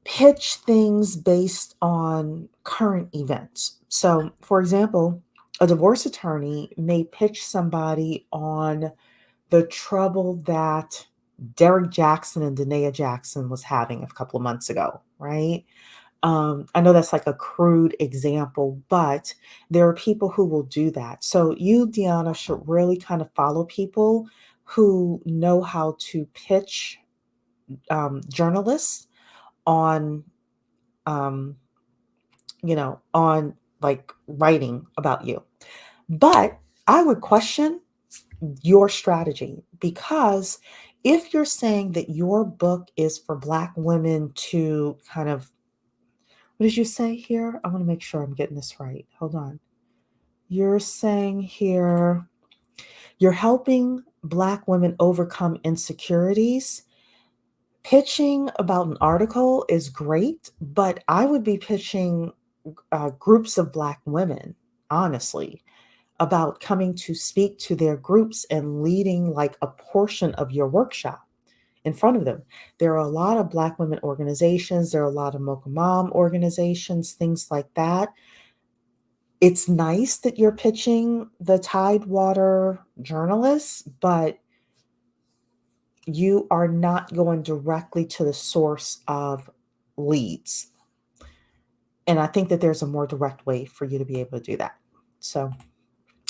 Speaker 1: pitch things based on current events. So, for example, a divorce attorney may pitch somebody on the trouble that Derek Jackson and Danae Jackson was having a couple of months ago, right? I know that's like a crude example, but there are people who will do that. So you, Deanna, should really kind of follow people who know how to pitch journalists on, um, on like writing about you. But I would question your strategy, because if you're saying that your book is for Black women to kind of, what did you say here? I want to make sure I'm getting this right. Hold on. You're saying here, you're helping Black women overcome insecurities, pitching about an article is great, but I would be pitching groups of Black women, honestly, about coming to speak to their groups and leading like a portion of your workshop in front of them. There are a lot of Black women organizations, there are a lot of Mocha Mom organizations, things like that. It's nice that you're pitching the Tidewater journalists, but you are not going directly to the source of leads. And I think that there's a more direct way for you to be able to do that. So,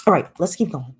Speaker 1: all right, let's keep going.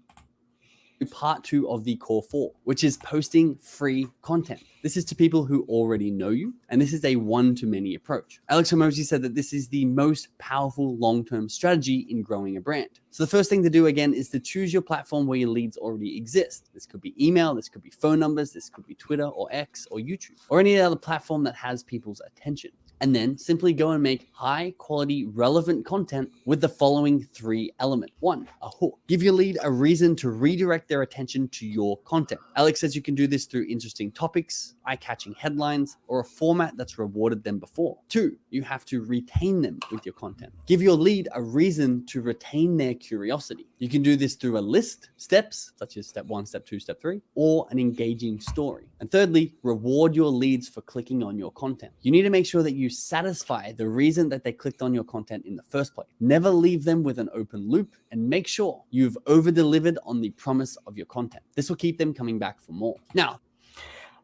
Speaker 2: Part 2 of the core 4, which is posting free content. This is to people who already know you, and this is a one-to-many approach. Alex Hormozi said that this is the most powerful long-term strategy in growing a brand. So the first thing to do, again, is to choose your platform where your leads already exist. This could be email, this could be phone numbers, this could be Twitter or X or YouTube, or any other platform that has people's attention. And then simply go and make high quality, relevant content with the following 3 elements. 1, a hook. Give your lead a reason to redirect their attention to your content. Alex says you can do this through interesting topics, eye-catching headlines, or a format that's rewarded them before. 2, you have to retain them with your content. Give your lead a reason to retain their curiosity. You can do this through a list, steps, such as step 1, step 2, step 3, or an engaging story. And thirdly, reward your leads for clicking on your content. You need to make sure that you satisfy the reason that they clicked on your content in the first place. Never leave them with an open loop, and make sure you've over-delivered on the promise of your content. This will keep them coming back for more. Now,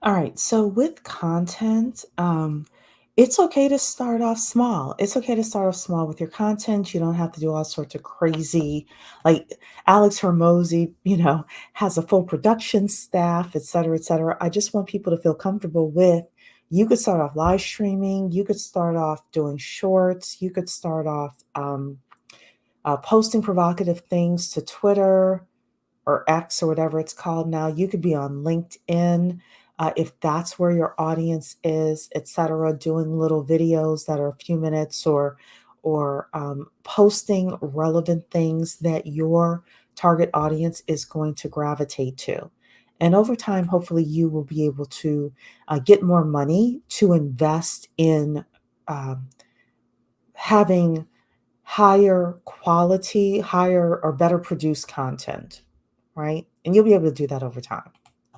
Speaker 1: all right, so with content, it's okay to start off small. It's okay to start off small with your content. You don't have to do all sorts of crazy, like Alex Hormozi, has a full production staff, et cetera, et cetera. I just want people to feel comfortable with, you could start off live streaming, you could start off doing shorts, you could start off posting provocative things to Twitter or X or whatever it's called now. You could be on LinkedIn if that's where your audience is, etc. Doing little videos that are a few minutes, or posting relevant things that your target audience is going to gravitate to. And over time, hopefully, you will be able to get more money to invest in having higher quality, higher or better produced content, right? And you'll be able to do that over time.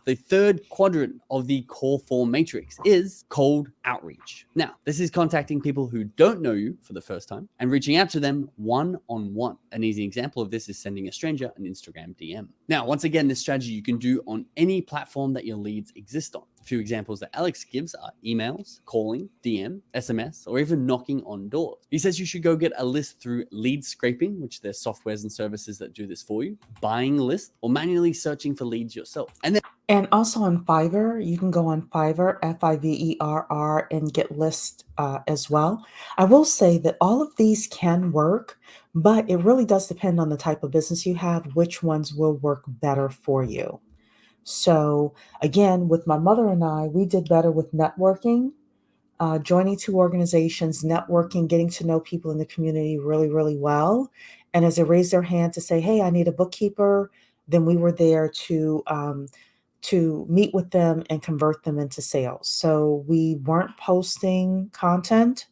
Speaker 2: the third quadrant of the core 4 matrix is cold outreach. Now, this is contacting people who don't know you for the first time and reaching out to them one-on-one. An easy example of this is sending a stranger an Instagram DM. Now, once again, this strategy you can do on any platform that your leads exist on. A few examples that Alex gives are emails, calling, DM, SMS, or even knocking on doors. He says you should go get a list through lead scraping, which there's softwares and services that do this for you, buying lists, or manually searching for leads yourself.
Speaker 1: And also on Fiverr, you can go on Fiverr, Fiverr, and get lists as well. I will say that all of these can work, but it really does depend on the type of business you have, which ones will work better for you. So again, with my mother and I, we did better with networking, joining two organizations, networking, getting to know people in the community really, really well. And as they raised their hand to say, hey, I need a bookkeeper, then we were there to meet with them and convert them into sales. So we weren't posting content.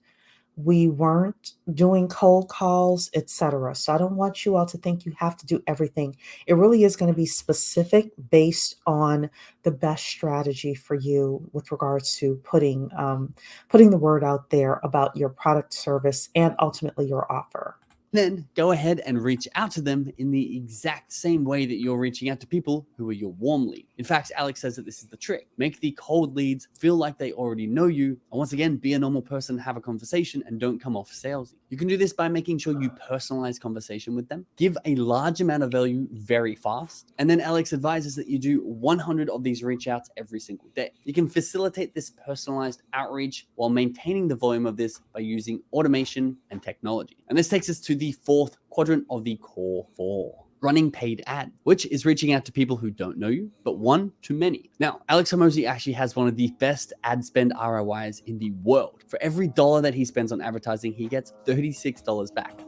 Speaker 1: We weren't doing cold calls, etc. So I don't want you all to think you have to do everything. It really is going to be specific based on the best strategy for you with regards to putting the word out there about your product, service, and ultimately your offer.
Speaker 2: Then go ahead and reach out to them in the exact same way that you're reaching out to people who are your warm lead. In fact, Alex says that this is the trick. Make the cold leads feel like they already know you. And once again, be a normal person, have a conversation, and don't come off salesy. You can do this by making sure you personalize conversation with them, give a large amount of value very fast. And then Alex advises that you do 100 of these reach outs every single day. You can facilitate this personalized outreach while maintaining the volume of this by using automation and technology. And this takes us to the fourth quadrant of the core 4. Running paid ad, which is reaching out to people who don't know you, but one to many. Now, Alex Hormozi actually has one of the best ad spend ROIs in the world. For every dollar that he spends on advertising, he gets $36 back.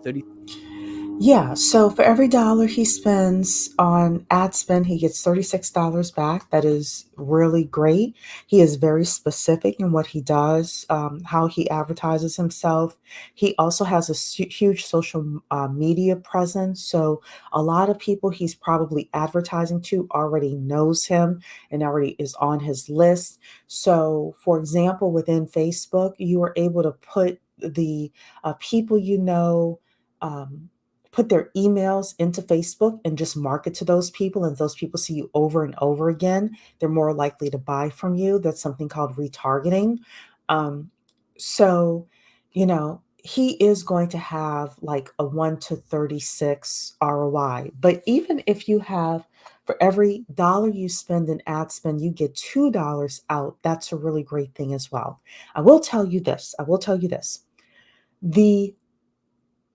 Speaker 1: Yeah, so for every dollar he spends on ad spend, he gets $36 back. That is really great. He is very specific in what he does, how he advertises himself. He also has a huge social media presence. So a lot of people he's probably advertising to already knows him and already is on his list. So, for example, within Facebook, you are able to put the people you know. Put their emails into Facebook and just market to those people, and those people see you over and over again, they're more likely to buy from you. That's something called retargeting. Um, so, he is going to have like a 1 to 36 ROI. But even if you have, for every dollar you spend in ad spend, you get $2 out, that's a really great thing as well. I will tell you this. The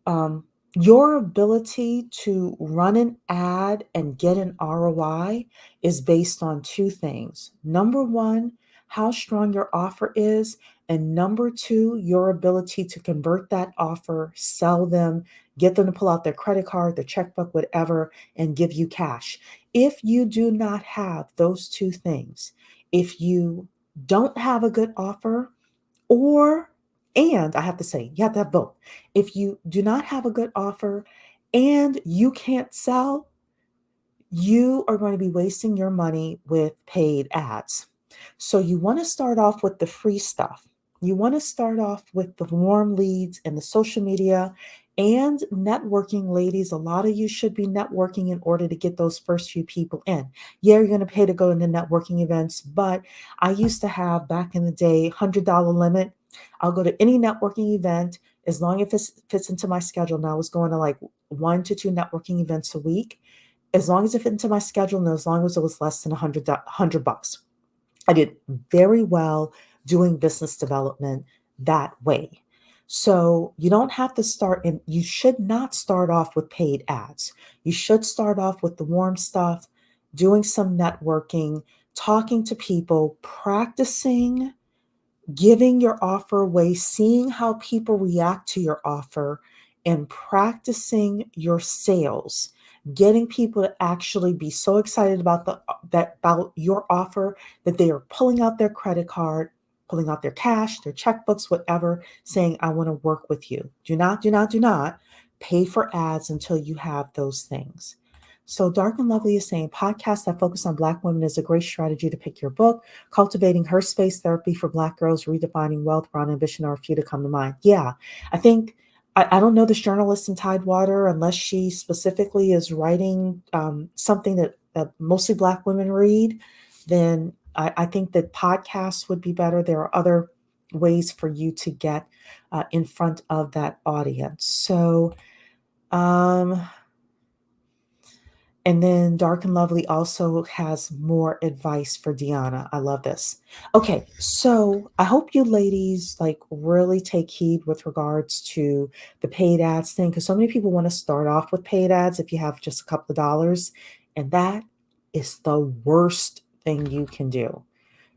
Speaker 1: um, your ability to run an ad and get an ROI is based on two things. Number one, how strong your offer is. And number two, your ability to convert that offer, sell them, get them to pull out their credit card, their checkbook, whatever, and give you cash. If you do not have those two things, if you don't have a good offer, or, and I have to say, you have to have both. If you do not have a good offer and you can't sell, you are going to be wasting your money with paid ads. So you want to start off with the free stuff. You want to start off with the warm leads and the social media and networking, ladies. A lot of you should be networking in order to get those first few people in. Yeah, you're going to pay to go into networking events, but I used to have back in the day $100 limit. I'll go to any networking event as long as it fits into my schedule. Now I was going to like 1 to 2 networking events a week, as long as it fit into my schedule and as long as it was less than a hundred bucks. I did very well doing business development that way. So you don't have to start, and you should not start off with paid ads. You should start off with the warm stuff, doing some networking, talking to people, practicing giving your offer away, seeing how people react to your offer, and practicing your sales, getting people to actually be so excited about about your offer that they are pulling out their credit card, pulling out their cash, their checkbooks, whatever, saying, I want to work with you. Do not pay for ads until you have those things. So Dark and Lovely is saying podcasts that focus on Black women is a great strategy to pick your book. Cultivating Her Space Therapy for Black Girls, Redefining Wealth, Brown Ambition are a few to come to mind. Yeah, I think, I don't know this journalist in Tidewater unless she specifically is writing something that mostly Black women read, then I think that podcasts would be better. There are other ways for you to get in front of that audience. So, um, and then Dark and Lovely also has more advice for Deanna. I love this. Okay, so I hope you ladies like really take heed with regards to the paid ads thing, because so many people want to start off with paid ads if you have just a couple of dollars, and that is the worst thing you can do.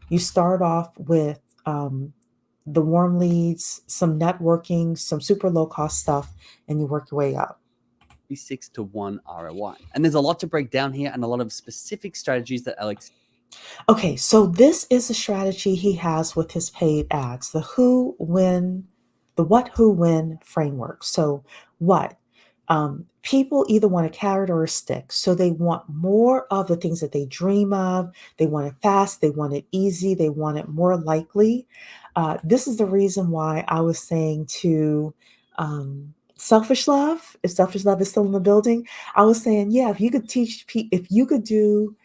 Speaker 1: You start off with the warm leads, some networking, some super low cost stuff, and you work your way up.
Speaker 2: 6 to 1 ROI. And there's a lot to break down here and a lot of specific strategies that Alex.
Speaker 1: Okay, so this is a strategy he has with his paid ads, the who, when, the what, who, when framework. So, what? People either want a carrot or a stick. So, they want more of the things that they dream of. They want it fast, they want it easy, they want it more likely. This is the reason why I was saying to Selfish Love, if Selfish Love is still in the building, I was saying, yeah, if you could if you could do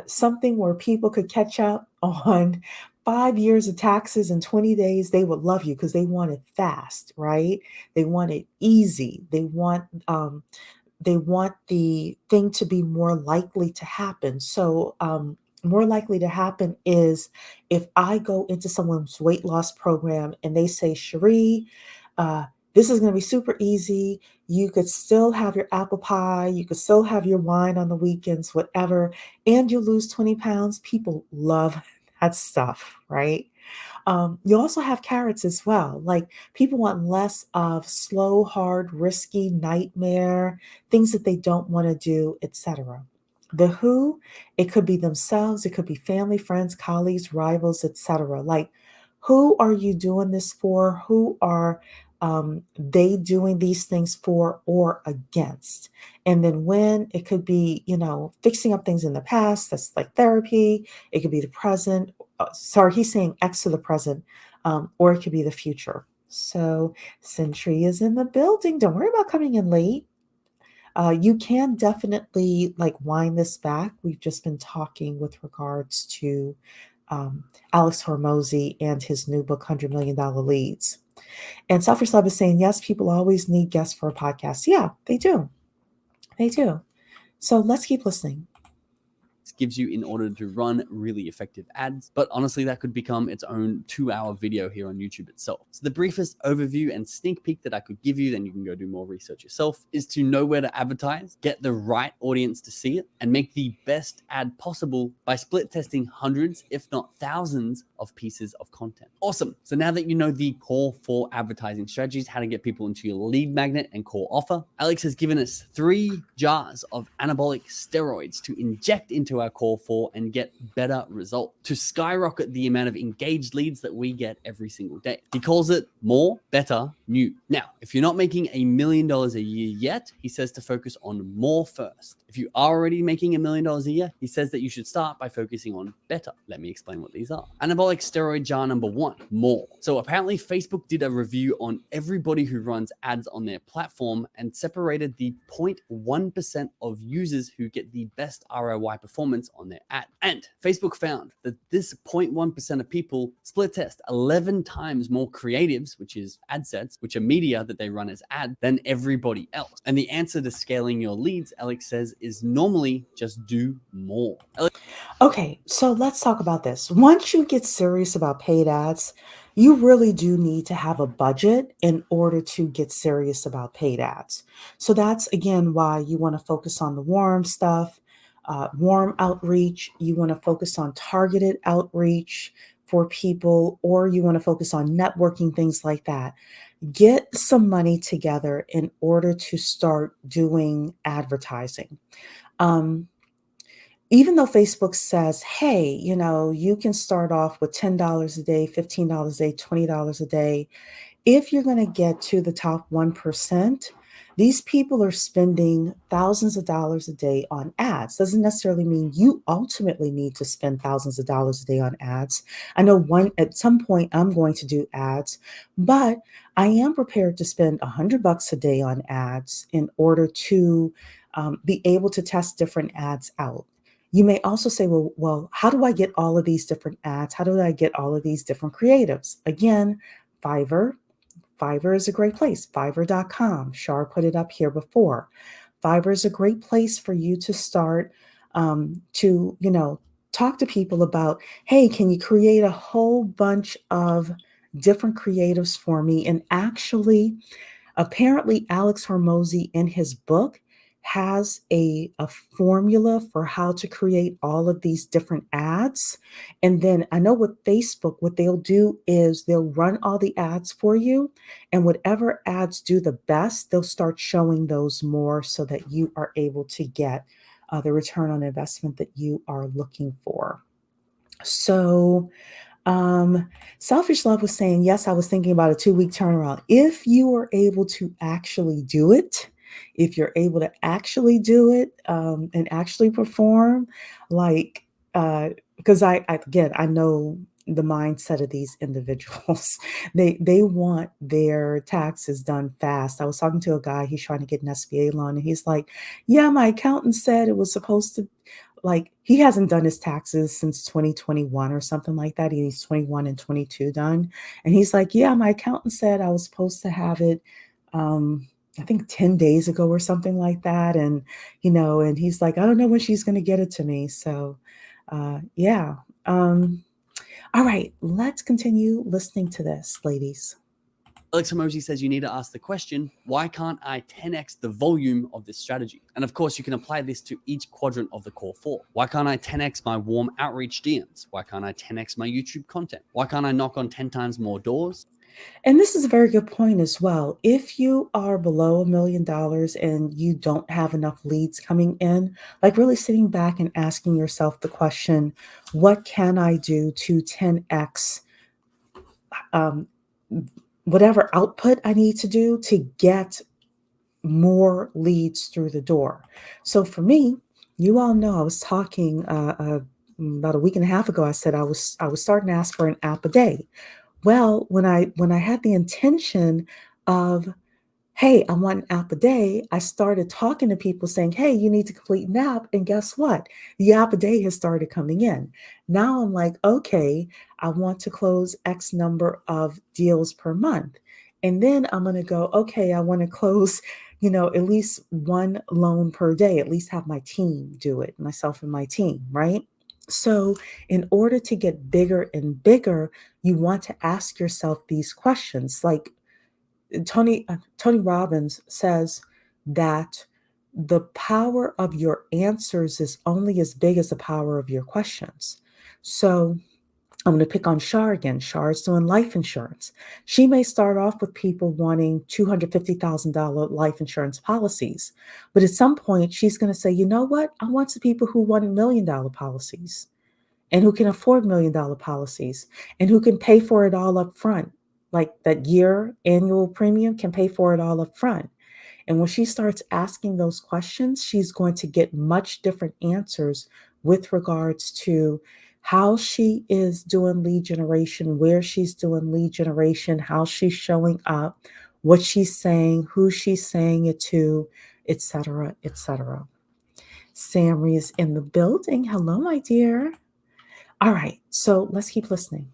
Speaker 1: something where people could catch up on 5 years of taxes in 20 days, they would love you because they want it fast, right? They want it easy. They want the thing to be more likely to happen. So, more likely to happen is if I go into someone's weight loss program and they say, Cherie, uh, this is going to be super easy. You could still have your apple pie. You could still have your wine on the weekends, whatever, and you lose 20 pounds. People love That's stuff, right? You also have carrots as well. Like people want less of slow, hard, risky, nightmare, things that they don't want to do, etc. The who, it could be themselves, it could be family, friends, colleagues, rivals, etc. Like who are you doing this for? Who are they doing these things for or against? And then when, it could be, fixing up things in the past, that's like therapy. It could be the present, sorry, he's saying X to the present, or it could be the future. So, Sentry is in the building. Don't worry about coming in late. You can definitely like wind this back. We've just been talking with regards to Alex Hormozy and his new book, $100 Million Leads. And Selfish Love is saying, yes, people always need guests for a podcast. Yeah, they do. They do. So let's keep listening.
Speaker 2: Gives you in order to run really effective ads. But honestly, that could become its own 2-hour video here on YouTube itself. So the briefest overview and sneak peek that I could give you, then you can go do more research yourself, is to know where to advertise, get the right audience to see it, and make the best ad possible by split testing hundreds, if not thousands, of pieces of content. Awesome. So now that you know the core 4 advertising strategies, how to get people into your lead magnet and core offer, Alex has given us 3 jars of anabolic steroids to inject into our core 4 and get better results, to skyrocket the amount of engaged leads that we get every single day. He calls it more, better, new. Now, if you're not making $1 million a year yet, he says to focus on more first. If you are already making $1 million a year, he says that you should start by focusing on better. Let me explain what these are. Anabolic steroid jar number 1, more. So apparently Facebook did a review on everybody who runs ads on their platform and separated the 0.1% of users who get the best ROI performance on their ad. And Facebook found that this 0.1% of people split test 11 times more creatives, which is ad sets, which are media that they run as ad, than everybody else. And the answer to scaling your leads, Alex says, is normally just do more.
Speaker 1: Okay, so let's talk about this. Once you get serious about paid ads, you really do need to have a budget in order to get serious about paid ads. So that's again why you want to focus on the warm stuff, warm outreach. You want to focus on targeted outreach for people, or you want to focus on networking, things like that. Get some money together in order to start doing advertising. Um, Even though Facebook says, hey, you can start off with $10 a day, $15 a day, $20 a day. If you're going to get to the top 1%, these people are spending thousands of dollars a day on ads. Doesn't necessarily mean you ultimately need to spend thousands of dollars a day on ads. I know at some point I'm going to do ads, but I am prepared to spend $100 a day on ads in order to be able to test different ads out. You may also say, well, how do I get all of these different ads? How do I get all of these different creatives? Again, Fiverr. Fiverr is a great place. Fiverr.com. Shar put it up here before. Fiverr is a great place for you to start to talk to people about, hey, can you create a whole bunch of different creatives for me? And actually, apparently, Alex Hormozy in his book has a formula for how to create all of these different ads. And then I know with Facebook, what they'll do is they'll run all the ads for you. And whatever ads do the best, they'll start showing those more so that you are able to get the return on investment that you are looking for. So, Selfish Love was saying, yes, I was thinking about a 2-week turnaround. If you are able to actually do it, if you're able to actually do it and actually perform, like, because again, I know the mindset of these individuals. They want their taxes done fast. I was talking to a guy, he's trying to get an SBA loan, and he's like, yeah, my accountant said it was supposed to, like, he hasn't done his taxes since 2021 or something like that. He's 21 and 22 done. And he's like, yeah, my accountant said I was supposed to have it, I think 10 days ago or something like that. And he's like, I don't know when she's going to get it to me. So, yeah. All right, let's continue listening to this, ladies.
Speaker 2: Alex Hormozi says you need to ask the question, why can't I 10x the volume of this strategy? And of course, you can apply this to each quadrant of the core four. Why can't I 10x my warm outreach DMs? Why can't I 10x my YouTube content? Why can't I knock on 10 times more doors?
Speaker 1: And this is a very good point as well. If you are below $1 million and you don't have enough leads coming in, like really sitting back and asking yourself the question, what can I do to 10x um, whatever output I need to do to get more leads through the door? So for me, you all know I was talking about a week and a half ago. I said I was starting to ask for an app a day. Well, when I had the intention of, hey, I want an app a day, I started talking to people saying, hey, you need to complete an app. And guess what? The app a day has started coming in. Now I'm like, okay, I want to close X number of deals per month. And then I'm going to go, okay, I want to close, at least one loan per day, at least have my team do it, myself and my team, right? So, in order to get bigger and bigger, you want to ask yourself these questions. Like Tony Robbins says that the power of your answers is only as big as the power of your questions. So, I'm going to pick on Shar again. Shar is doing life insurance. She may start off with people wanting $250,000 life insurance policies, but at some point she's going to say, you know what? I want some people who want $1 million policies and who can afford $1 million policies and who can pay for it all up front. Like that year annual premium can pay for it all up front. And when she starts asking those questions, she's going to get much different answers with regards to how she is doing lead generation, where she's doing lead generation, how she's showing up, what she's saying, who she's saying it to, etc., etc. Samry is in the building. Hello, my dear. All right, so let's keep listening.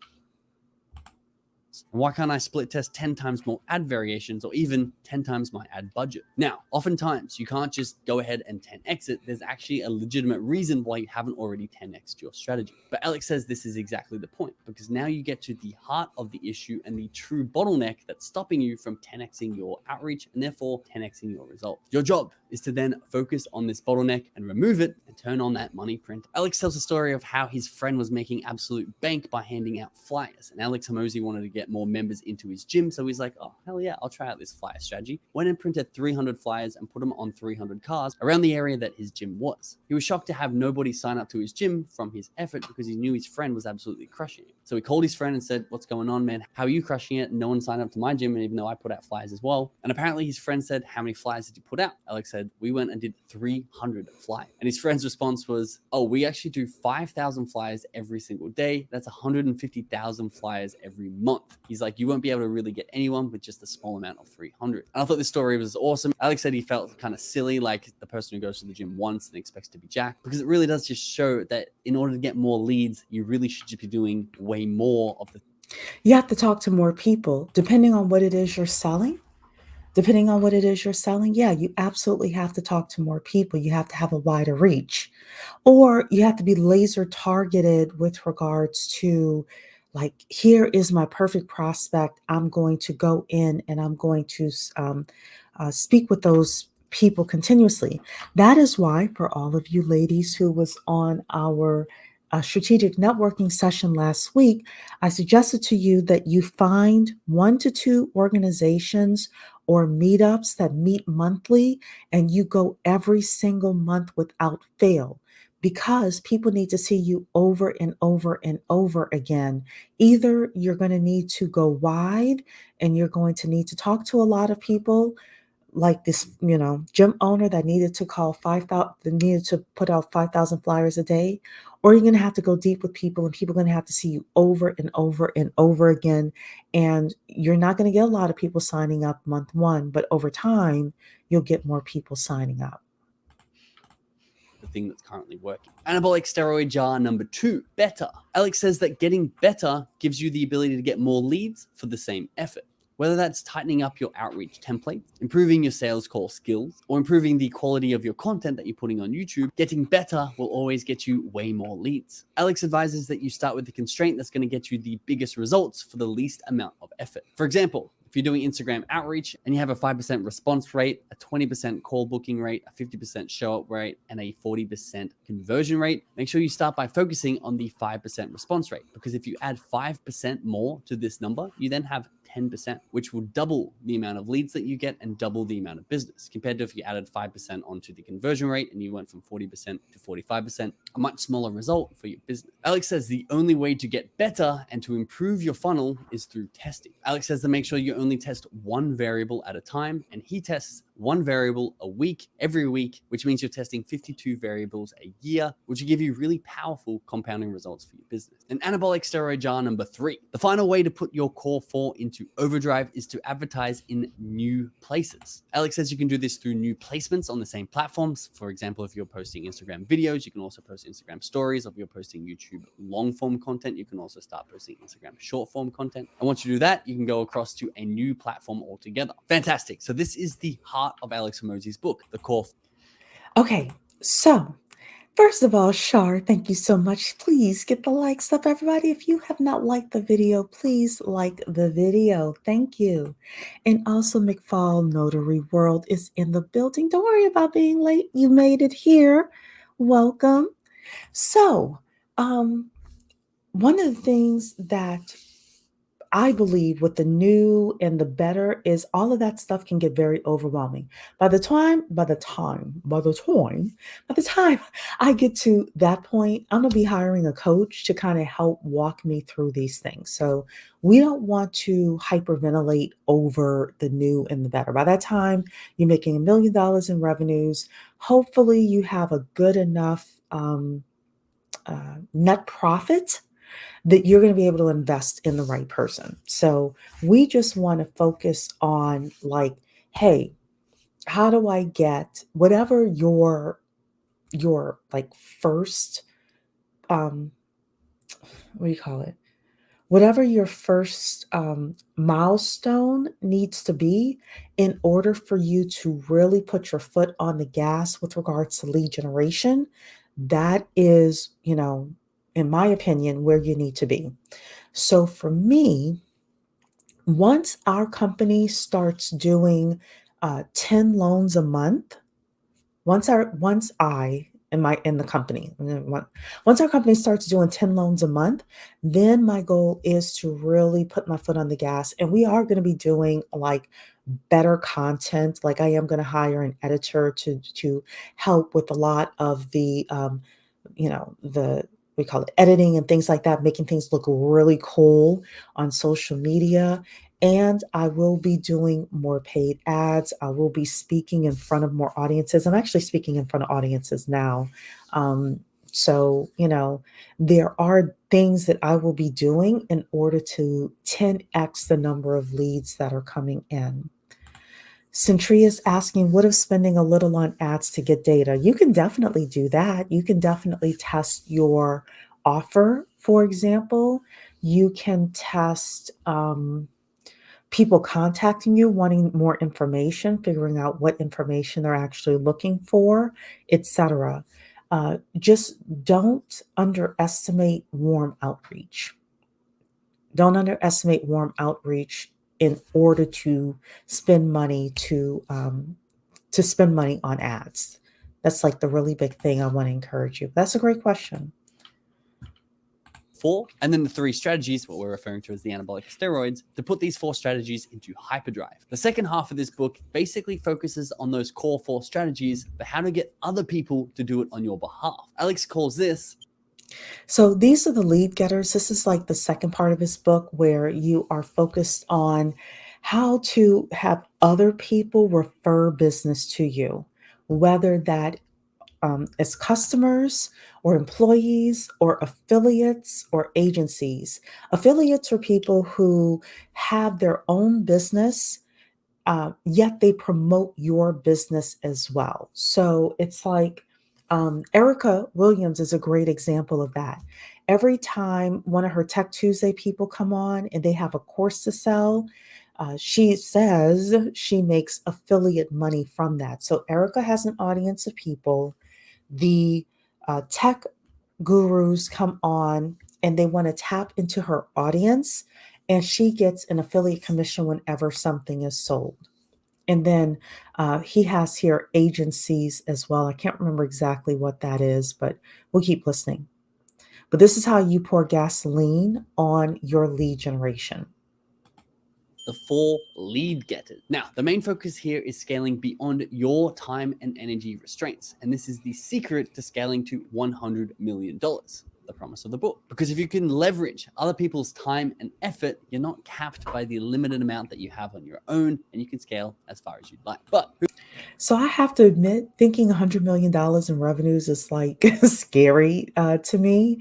Speaker 2: And why can't I split test 10 times more ad variations or even 10 times my ad budget? Now, oftentimes you can't just go ahead and 10x it. There's actually a legitimate reason why you haven't already 10x'd your strategy. But Alex says this is exactly the point, because now you get to the heart of the issue and the true bottleneck that's stopping you from 10xing your outreach and therefore 10xing your results. Your job is to then focus on this bottleneck and remove it and turn on that money print. Alex tells a story of how his friend was making absolute bank by handing out flyers, and Alex Hormozi wanted to get more members into his gym, so he's like, oh hell yeah, I'll try out this flyer strategy. Went and printed 300 flyers and put them on 300 cars around the area that his gym was. He was shocked to have nobody sign up to his gym from his effort because he knew his friend was absolutely crushing it. So he called his friend and said, what's going on, man? How are you crushing it? No one signed up to my gym, and even though I put out flyers as well. And apparently his friend said, how many flyers did you put out? Alex said, we went and did 300 flyers. And his friend's response was, oh, we actually do 5,000 flyers every single day. That's 150,000 flyers every month. He's like, you won't be able to really get anyone with just a small amount of 300. And I thought this story was awesome. Alex said he felt kind of silly, like the person who goes to the gym once and expects to be jacked, because it really does just show that in order to get more leads, you really should just be doing way more of the.
Speaker 1: You have to talk to more people, depending on what it is you're selling. Depending on what it is you're selling, yeah, you absolutely have to talk to more people. You have to have a wider reach, or you have to be laser targeted with regards to, like, here is my perfect prospect. I'm going to go in and I'm going to speak with those people continuously. That is why, for all of you ladies who was on our strategic networking session last week, I suggested to you that you find 1 to 2 organizations or meetups that meet monthly, and you go every single month without fail, because people need to see you over and over and over again. Either you're going to need to go wide and you're going to need to talk to a lot of people, like this, gym owner that needed to call 5,000, needed to put out 5,000 flyers a day, or you're going to have to go deep with people, and people are going to have to see you over and over and over again. And you're not going to get a lot of people signing up month one, but over time, you'll get more people signing up.
Speaker 2: The thing that's currently working. Anabolic steroid jar number 2, better. Alex says that getting better gives you the ability to get more leads for the same effort. Whether that's tightening up your outreach template, improving your sales call skills, or improving the quality of your content that you're putting on YouTube, getting better will always get you way more leads. Alex advises that you start with the constraint that's going to get you the biggest results for the least amount of effort. For example, If you're doing Instagram outreach and you have a 5% response rate, a 20% call booking rate, a 50% show up rate, and a 40% conversion rate, make sure you start by focusing on the 5% response rate. Because if you add 5% more to this number, you then have 10%, which will double the amount of leads that you get and double the amount of business compared to if you added 5% onto the conversion rate and you went from 40% to 45%, a much smaller result for your business. Alex says the only way to get better and to improve your funnel is through testing. Alex says to make sure you only test one variable at a time, and he tests one variable a week, every week, which means you're testing 52 variables a year, which will give you really powerful compounding results for your business. And anabolic steroid jar number 3. The final way to put your core 4 into overdrive is to advertise in new places. Alex says you can do this through new placements on the same platforms. For example, if you're posting Instagram videos, you can also post Instagram stories. If you're posting YouTube long form content, you can also start posting Instagram short form content. And once you do that, you can go across to a new platform altogether. Fantastic. So this is the heart of Alex Hormozi's book, The Core.
Speaker 1: Okay, so first of all, Shar, thank you so much. Please get the likes up, everybody. If you have not liked the video, please like the video. Thank you. And also, McFall Notary World is in the building. Don't worry about being late. You made it here. Welcome. So, one of the things that I believe with the new and the better is all of that stuff can get very overwhelming. By the time I get to that point, I'm gonna be hiring a coach to kind of help walk me through these things. So we don't want to hyperventilate over the new and the better. By that time, you're making $1 million in revenues. Hopefully, you have a good enough net profit that you're going to be able to invest in the right person. So we just want to focus on like, hey, how do I get whatever your like first what do you call it? Whatever your first milestone needs to be in order for you to really put your foot on the gas with regards to lead generation, that is, in my opinion, where you need to be. So for me, once our company starts doing 10 loans a month, once I in the company, once our company starts doing 10 loans a month, then my goal is to really put my foot on the gas. And we are going to be doing like better content. Like I am going to hire an editor to help with a lot of the the we call it editing and things like that, making things look really cool on social media. And I will be doing more paid ads. I will be speaking in front of more audiences. I'm actually speaking in front of audiences now. So, there are things that I will be doing in order to 10x the number of leads that are coming in. Centria is asking, what if spending a little on ads to get data? You can definitely do that. You can definitely test your offer, for example. You can test people contacting you, wanting more information, figuring out what information they're actually looking for, etc. Just don't underestimate warm outreach. Don't underestimate warm outreach in order to spend money to spend money on ads. That's like the really big thing I want to encourage you. That's a great question.
Speaker 2: 4, and then the 3 strategies, what we're referring to as the anabolic steroids, to put these 4 strategies into hyperdrive. The second half of this book basically focuses on those core 4 strategies for how to get other people to do it on your behalf. Alex calls this.
Speaker 1: So these are the lead getters. This is like the second part of his book where you are focused on how to have other people refer business to you, whether that as customers or employees or affiliates or agencies. Affiliates are people who have their own business, yet they promote your business as well. So it's like Erica Williams is a great example of that. Every time one of her Tech Tuesday people come on and they have a course to sell, she says she makes affiliate money from that. So Erica has an audience of people. The tech gurus come on and they want to tap into her audience and she gets an affiliate commission whenever something is sold. And then he has here agencies as well. I can't remember exactly what that is, but we'll keep listening. But this is how you pour gasoline on your lead generation.
Speaker 2: The 4 lead getters. Now, the main focus here is scaling beyond your time and energy restraints. And this is the secret to scaling to $100 million. The promise of the book. Because if you can leverage other people's time and effort, you're not capped by the limited amount that you have on your own, and you can scale as far as you'd like.
Speaker 1: So I have to admit, thinking $100 million in revenues is like scary to me.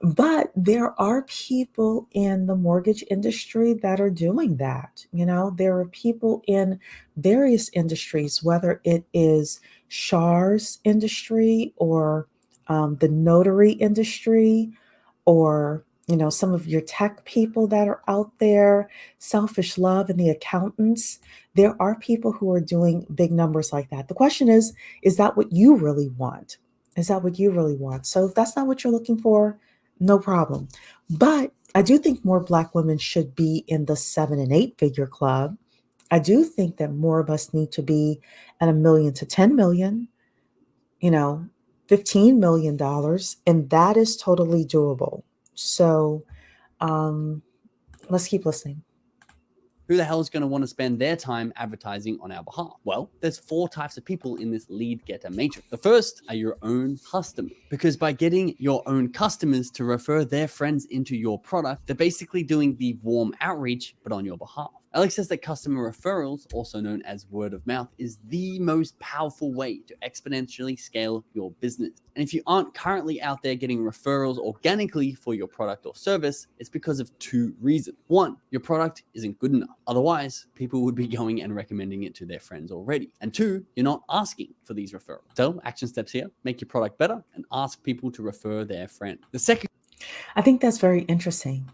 Speaker 1: But there are people in the mortgage industry that are doing that. There are people in various industries, whether it is Char's industry or the notary industry, or some of your tech people that are out there, Selfish Love and the accountants. There are people who are doing big numbers like that. The question is that what you really want? Is that what you really want? So if that's not what you're looking for, no problem. But I do think more Black women should be in the 7 and 8 figure club. I do think that more of us need to be at a million to 10 million, you know, $15 million, and that is totally doable. So um, let's keep listening.
Speaker 2: Who the hell is going to want to spend their time advertising on our behalf? Well, there's 4 types of people in this lead getter matrix. The first are your own customers, because by getting your own customers to refer their friends into your product, they're basically doing the warm outreach, but on your behalf. Alex says that customer referrals, also known as word of mouth, is the most powerful way to exponentially scale your business. And if you aren't currently out there getting referrals organically for your product or service, it's because of 2 reasons. 1, your product isn't good enough. Otherwise, people would be going and recommending it to their friends already. And 2, you're not asking for these referrals. So action steps here: make your product better and ask people to refer their friend. The second,
Speaker 1: I think that's very interesting.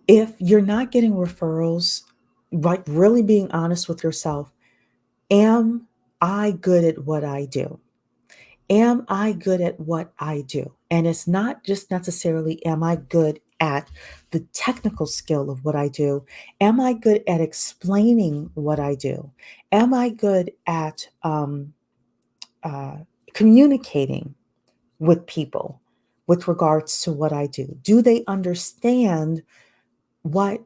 Speaker 1: If you're not getting referrals, like really being honest with yourself, am I good at what I do? Am I good at what I do? And it's not just necessarily, am I good at the technical skill of what I do? Am I good at explaining what I do? Am I good at uh, communicating with people with regards to what I do? Do they understand what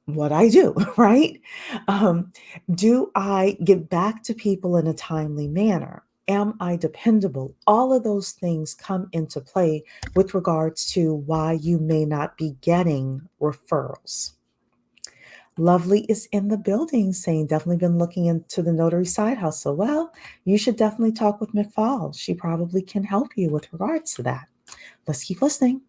Speaker 1: I do, right? Um, do I get back to people in a timely manner? Am I dependable? All of those things come into play with regards to why you may not be getting referrals. Lovely is in the building saying, definitely been looking into the notary side hustle. Well, you should definitely talk with McFall. She probably can help you with regards to that. Let's keep listening.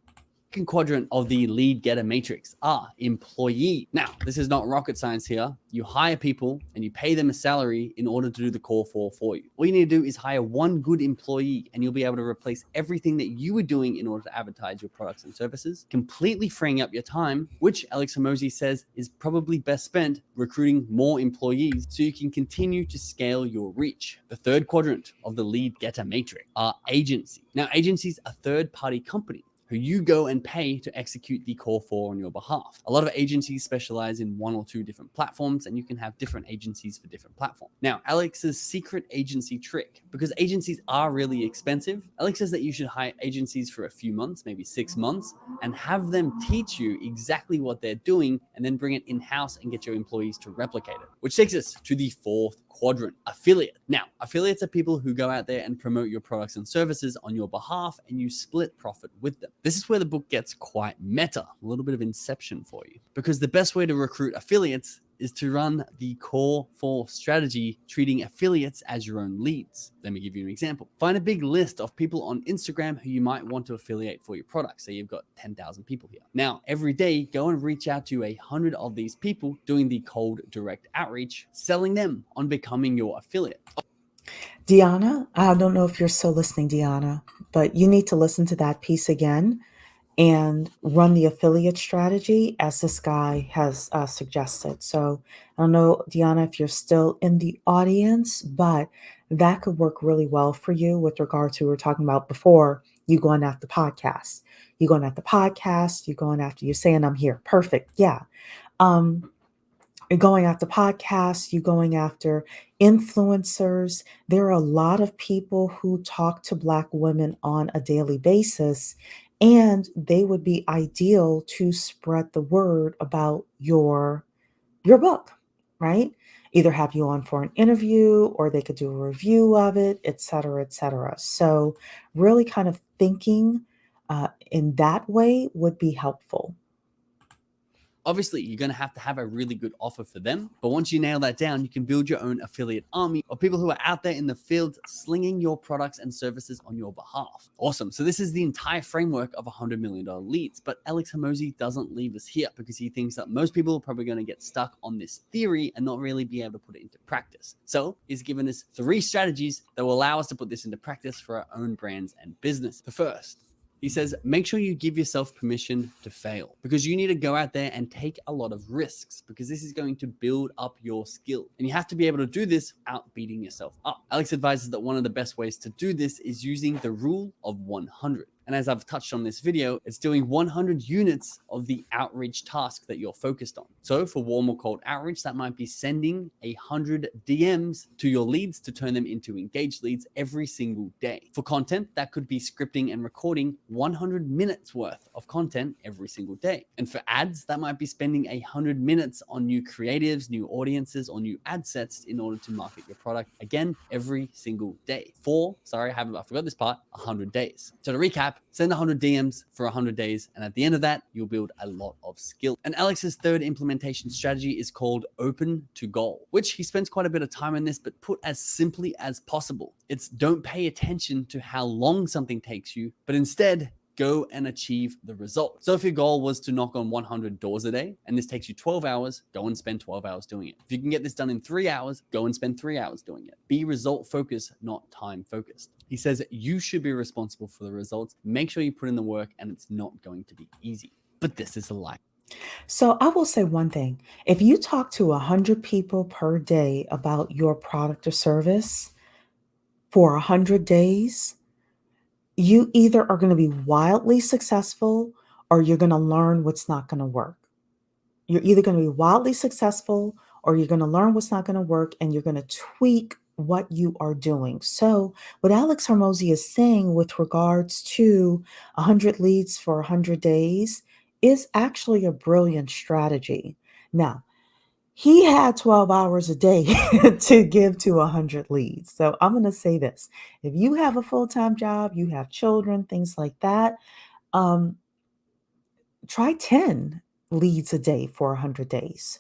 Speaker 2: quadrant of the lead getter matrix are employee. Now, this is not rocket science here. You hire people and you pay them a salary in order to do the core 4 for you. All you need to do is hire one good employee and you'll be able to replace everything that you were doing in order to advertise your products and services, completely freeing up your time, which Alex Hormozi says is probably best spent recruiting more employees so you can continue to scale your reach. The third quadrant of the lead getter matrix are agency. Now, agencies are third-party companies who you go and pay to execute the core 4 on your behalf. A lot of agencies specialize in 1 or 2 different platforms, and you can have different agencies for different platforms. Now, Alex's secret agency trick, because agencies are really expensive, Alex says that you should hire agencies for a few months, maybe 6 months, and have them teach you exactly what they're doing, and then bring it in-house and get your employees to replicate it. Which takes us to the 4th quadrant, affiliate. Now, affiliates are people who go out there and promote your products and services on your behalf, and you split profit with them. This is where the book gets quite meta, a little bit of inception for you, because the best way to recruit affiliates is to run the core 4 strategy, treating affiliates as your own leads. Let me give you an example. Find a big list of people on Instagram who you might want to affiliate for your product. Say you've got 10,000 people here. Now, every day, go and reach out to 100 of these people, doing the cold direct outreach, selling them on becoming your affiliate.
Speaker 1: Deanna, I don't know if you're still listening, Deanna, but you need to listen to that piece again and run the affiliate strategy as this guy has suggested. So I don't know, Deanna, if you're still in the audience, but that could work really well for you with regard to what we were talking about before, you going after podcasts. You going after podcasts, you going after, you're saying I'm here. Perfect. Yeah. You're going after podcasts, you're going after influencers. There are a lot of people who talk to Black women on a daily basis, and they would be ideal to spread the word about your book, right? Either have you on for an interview or they could do a review of it, et cetera, et cetera. So, really kind of thinking in that way would be helpful.
Speaker 2: Obviously, you're going to have a really good offer for them. But once you nail that down, you can build your own affiliate army of people who are out there in the field slinging your products and services on your behalf. Awesome. So this is the entire framework of $100 million leads. But Alex Hormozi doesn't leave us here because he thinks that most people are probably going to get stuck on this theory and not really be able to put it into practice. So he's given us 3 strategies that will allow us to put this into practice for our own brands and business. The first, he says, make sure you give yourself permission to fail because you need to go out there and take a lot of risks because this is going to build up your skill. And you have to be able to do this without beating yourself up. Alex advises that one of the best ways to do this is using the rule of 100. And as I've touched on this video, it's doing 100 units of the outreach task that you're focused on. So for warm or cold outreach, that might be sending 100 DMs to your leads to turn them into engaged leads every single day. For content, that could be scripting and recording 100 minutes worth of content every single day. And for ads, that might be spending 100 minutes on new creatives, new audiences, or new ad sets in order to market your product again every single day. I forgot this part, 100 days. So to recap, send 100 DMs for 100 days. And at the end of that, you'll build a lot of skill. And Alex's third implementation strategy is called open to goal, which he spends quite a bit of time on this, but put as simply as possible. It's don't pay attention to how long something takes you, but instead go and achieve the result. So if your goal was to knock on 100 doors a day, and this takes you 12 hours, go and spend 12 hours doing it. If you can get this done in 3 hours, go and spend 3 hours doing it. Be result focused, not time focused. He says you should be responsible for the results. Make sure you put in the work, and it's not going to be easy. But this is a lie.
Speaker 1: So I will say one thing. If you talk to 100 people per day about your product or service for 100 days, you either are going to be wildly successful or you're going to learn what's not going to work. You're either going to be wildly successful or you're going to learn what's not going to work and you're going to tweak what you are doing. So, what Alex Hormozi is saying with regards to 100 leads for 100 days is actually a brilliant strategy. Now, he had 12 hours a day to give to 100 leads. So I'm going to say this. If you have a full-time job, you have children, things like that, um, try 10 leads a day for 100 days.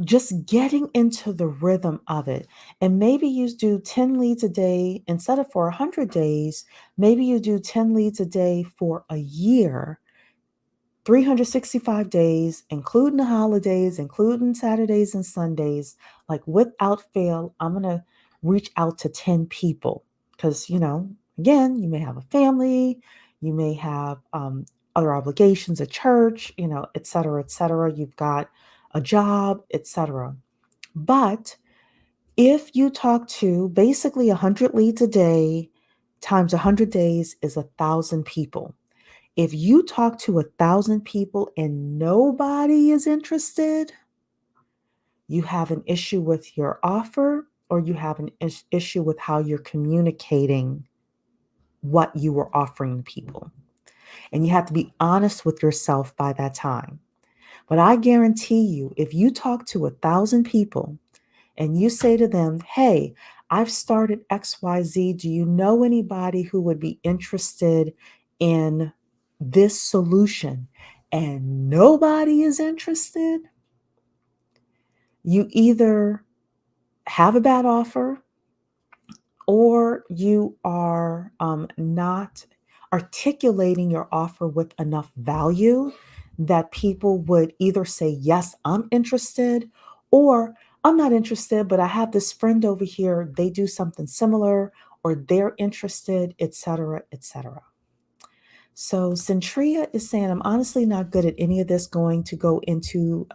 Speaker 1: Just getting into the rhythm of it. And maybe you do 10 leads a day instead of for 100 days. Maybe you do 10 leads a day for a year, 365 days, including the holidays, including Saturdays and Sundays. Like without fail, I'm going to reach out to 10 people because, again, you may have a family, you may have other obligations at church, et cetera, et cetera. You've got a job, et cetera. But if you talk to basically 100 leads a day times 100 days is 1,000 people. If you talk to 1,000 people and nobody is interested, you have an issue with your offer or you have an issue with how you're communicating what you were offering people. And you have to be honest with yourself by that time. But I guarantee you, if you talk to 1,000 people and you say to them, hey, I've started XYZ. Do you know anybody who would be interested in this solution? And nobody is interested. You either have a bad offer or you are not articulating your offer with enough value that people would either say, yes, I'm interested, or I'm not interested, but I have this friend over here, they do something similar, or they're interested, etc., etc. So Centria is saying, I'm honestly not good at any of this, going to go into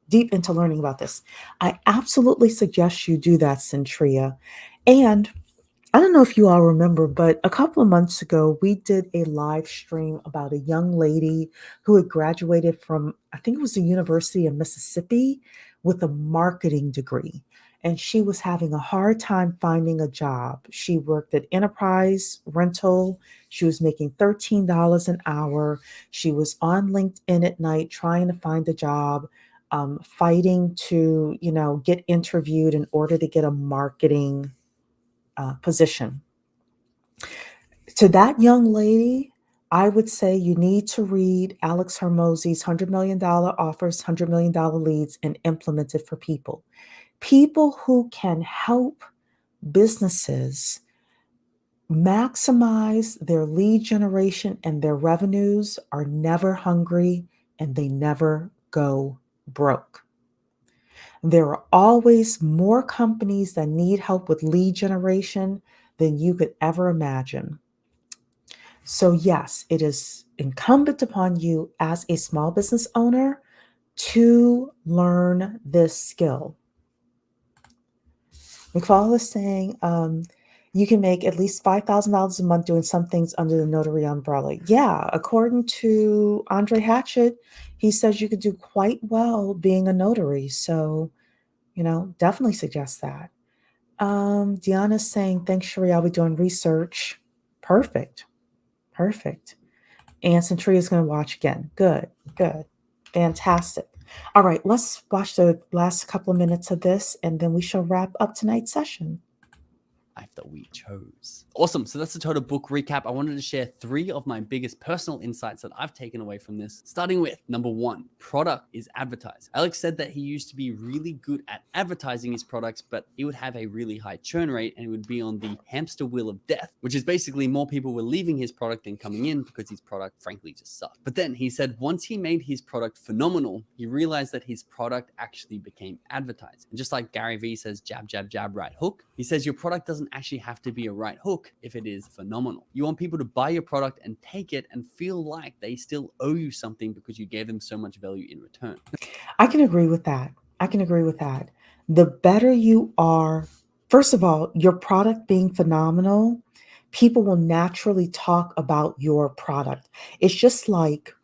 Speaker 1: deep into learning about this. I absolutely suggest you do that, Centria. And I don't know if you all remember, but a couple of months ago, we did a live stream about a young lady who had graduated from, I think it was the University of Mississippi, with a marketing degree. And she was having a hard time finding a job. She worked at Enterprise Rental. She was making $13 an hour. She was on LinkedIn at night trying to find a job, fighting to, get interviewed in order to get a marketing position. To that young lady, I would say you need to read Alex Hermosi's $100 million offers, $100 million leads, and implement it for people. People who can help businesses maximize their lead generation and their revenues are never hungry and they never go broke. There are always more companies that need help with lead generation than you could ever imagine. So, yes, it is incumbent upon you as a small business owner to learn this skill. McFall is saying you can make at least $5,000 a month doing some things under the notary umbrella. Yeah, according to Andre Hatchett, he says you could do quite well being a notary. So, definitely suggest that. Deanna's saying, thanks, Sheree. I'll be doing research. Perfect. Perfect. And Centuria is going to watch again. Good, good, fantastic. All right, let's watch the last couple of minutes of this, and then we shall wrap up tonight's session.
Speaker 2: After we chose. Awesome. So that's the total book recap. I wanted to share 3 of my biggest personal insights that I've taken away from this. Starting with number 1, product is advertised. Alex said that he used to be really good at advertising his products, but he would have a really high churn rate and it would be on the hamster wheel of death, which is basically more people were leaving his product than coming in because his product frankly just sucked. But then he said once he made his product phenomenal, he realized that his product actually became advertised. And just like Gary Vee says, jab, jab, jab, right hook, he says your product doesn't actually have to be a right hook if it is phenomenal. You want people to buy your product and take it and feel like they still owe you something because you gave them so much value in return.
Speaker 1: I can agree with that. I can agree with that. The better you are, first of all, your product being phenomenal, people will naturally talk about your product. It's just like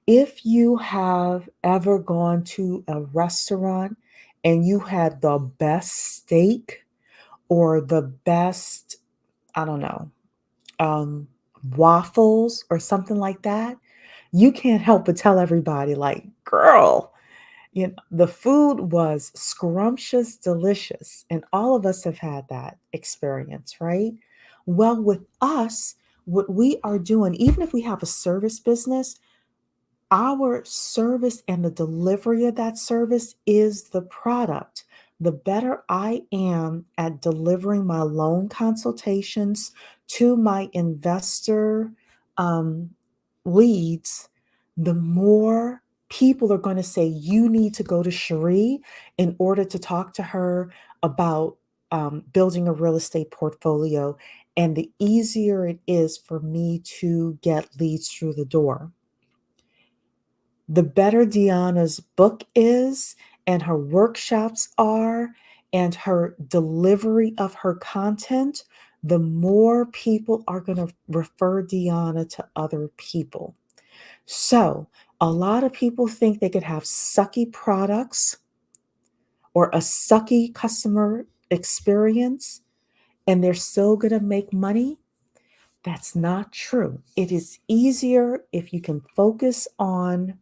Speaker 1: if you have ever gone to a restaurant and you had the best steak or the best, I don't know, um, waffles or something like that, you can't help but tell everybody, like, girl, the food was scrumptious, delicious. And all of us have had that experience, right? Well, with us, what we are doing, even if we have a service business, our service and the delivery of that service is the product. The better I am at delivering my loan consultations to my investor um, leads, the more people are going to say, you need to go to Cherie in order to talk to her about building a real estate portfolio. And the easier it is for me to get leads through the door. The better Deanna's book is, and her workshops are, and her delivery of her content, the more people are going to refer Deanna to other people. So, a lot of people think they could have sucky products or a sucky customer experience and they're still going to make money. That's not true. It is easier if you can focus on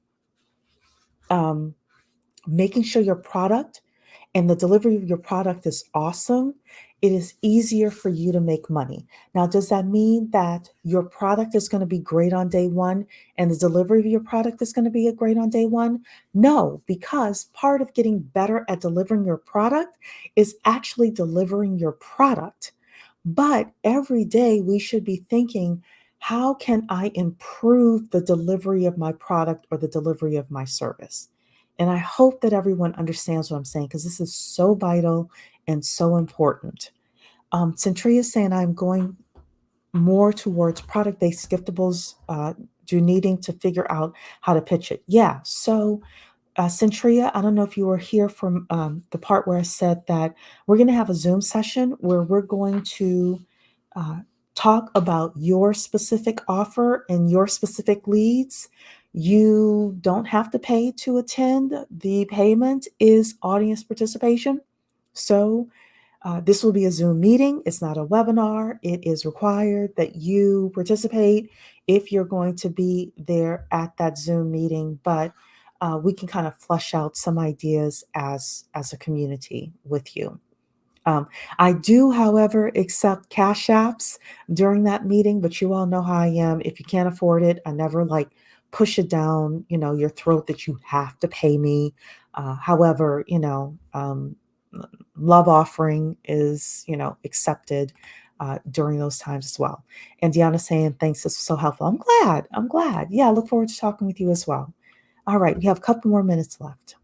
Speaker 1: um, making sure your product and the delivery of your product is awesome. It is easier for you to make money. Now, does that mean that your product is going to be great on day one and the delivery of your product is going to be great on day one? No, because part of getting better at delivering your product is actually delivering your product. But every day we should be thinking, how can I improve the delivery of my product or the delivery of my service? And I hope that everyone understands what I'm saying because this is so vital and so important. Centria is saying I'm going more towards product-based giftables, do needing to figure out how to pitch it. Yeah, so Centria, I don't know if you were here from the part where I said that we're going to have a Zoom session where we're going to uh, talk about your specific offer and your specific leads. You don't have to pay to attend. The payment is audience participation. So, this will be a Zoom meeting. It's not a webinar. It is required that you participate if you're going to be there at that Zoom meeting. But we can kind of flesh out some ideas as a community with you. Um, I do, however, accept cash apps during that meeting, but you all know how I am. If you can't afford it, I never like push it down, your throat that you have to pay me. However, love offering is, accepted during those times as well. And Deanna saying, thanks, this was so helpful. I'm glad. I'm glad. Yeah, I look forward to talking with you as well. All right, we have a couple more minutes left.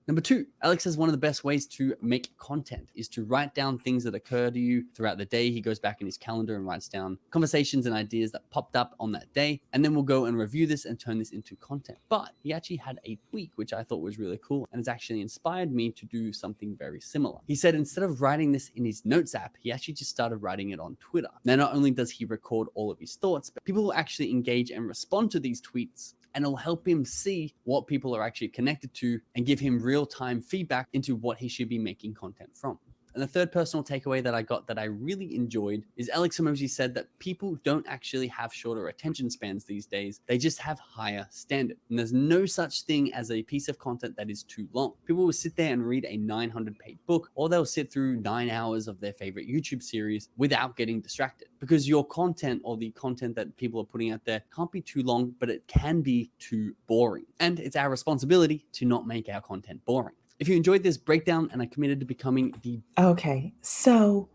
Speaker 2: Number two, Alex says one of the best ways to make content is to write down things that occur to you throughout the day. He goes back in his calendar and writes down conversations and ideas that popped up on that day. And then we'll go and review this and turn this into content. But he actually had a tweak, which I thought was really cool and has actually inspired me to do something very similar. He said instead of writing this in his notes app, he actually just started writing it on Twitter. Now, not only does he record all of his thoughts, but people will actually engage and respond to these tweets, and it'll help him see what people are actually connected to and give him real-time feedback into what he should be making content from. And the third personal takeaway that I got that I really enjoyed is Alex Hormozi said that people don't actually have shorter attention spans these days. They just have higher standard. And there's no such thing as a piece of content that is too long. People will sit there and read a 900-page book, or they'll sit through 9 hours of their favorite YouTube series without getting distracted. Because your content, or the content that people are putting out there, can't be too long, but it can be too boring. And it's our responsibility to not make our content boring. If you enjoyed this breakdown and are committed to becoming the...
Speaker 1: Okay, so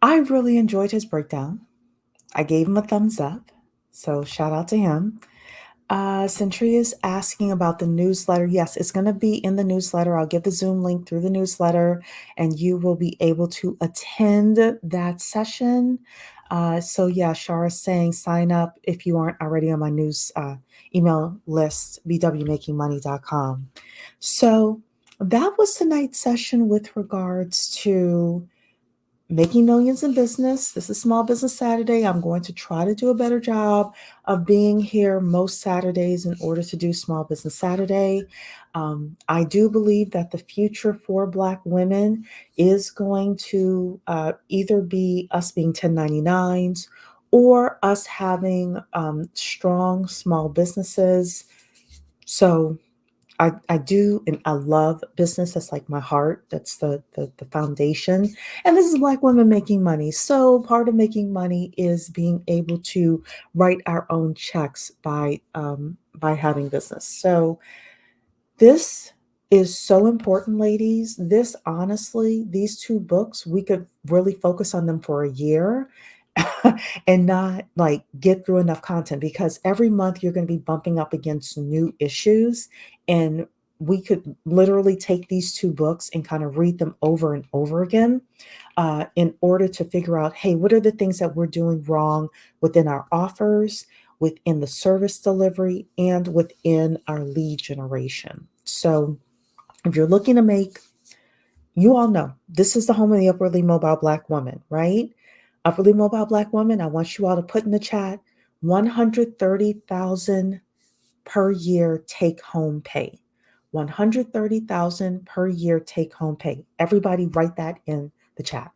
Speaker 1: I really enjoyed his breakdown. I gave him a thumbs up, so shout out to him. Centria is asking about the newsletter. Yes, it's going to be in the newsletter. I'll give the Zoom link through the newsletter, and you will be able to attend that session. So yeah, Shara's saying sign up if you aren't already on my news email list, bwmakingmoney.com. So that was tonight's session with regards to making millions in business. This is Small Business Saturday. I'm going to try to do a better job of being here most Saturdays in order to do Small Business Saturday. I do believe that the future for Black women is going to either be us being 1099s or us having strong small businesses. So I do, and I love business. That's like my heart. That's the foundation. And this is Black women making money. So part of making money is being able to write our own checks by having business. So this is so important, ladies. This honestly, these two books, we could really focus on them for a year and not like get through enough content, because every month you're going to be bumping up against new issues. And we could literally take these two books and kind of read them over and over again in order to figure out, hey, what are the things that we're doing wrong within our offers, within the service delivery, and within our lead generation. So if you're looking to make, you all know this is the home of the upwardly mobile Black woman, right? Upwardly mobile Black woman, I want you all to put in the chat 130,000 per year take home pay. 130,000 per year take home pay. Everybody write that in the chat.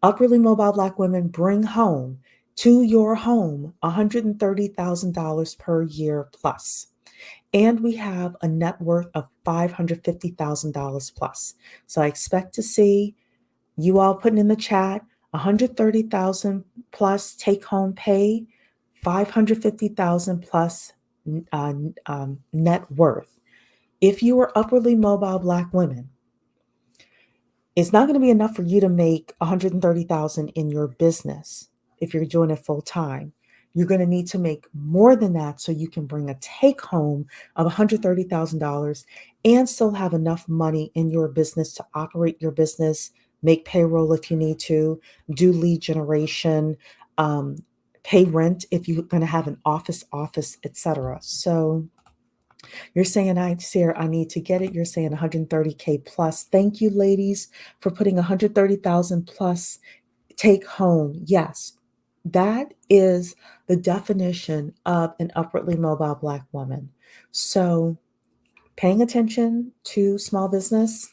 Speaker 1: Upwardly mobile Black women bring home to your home $130,000 per year plus. And we have a net worth of $550,000 plus. So I expect to see you all putting in the chat 130,000 plus take home pay, 550,000 plus net worth. If you are upwardly mobile Black women, it's not going to be enough for you to make 130,000 in your business if you're doing it full time. You're going to need to make more than that so you can bring a take home of $130,000 and still have enough money in your business to operate your business, make payroll if you need to, do lead generation, pay rent if you're going to have an office, etc. So you're saying, Sarah, I need to get it. You're saying 130K plus. Thank you, ladies, for putting 130,000 plus take home. Yes, that is the definition of an upwardly mobile Black woman. So, paying attention to small business,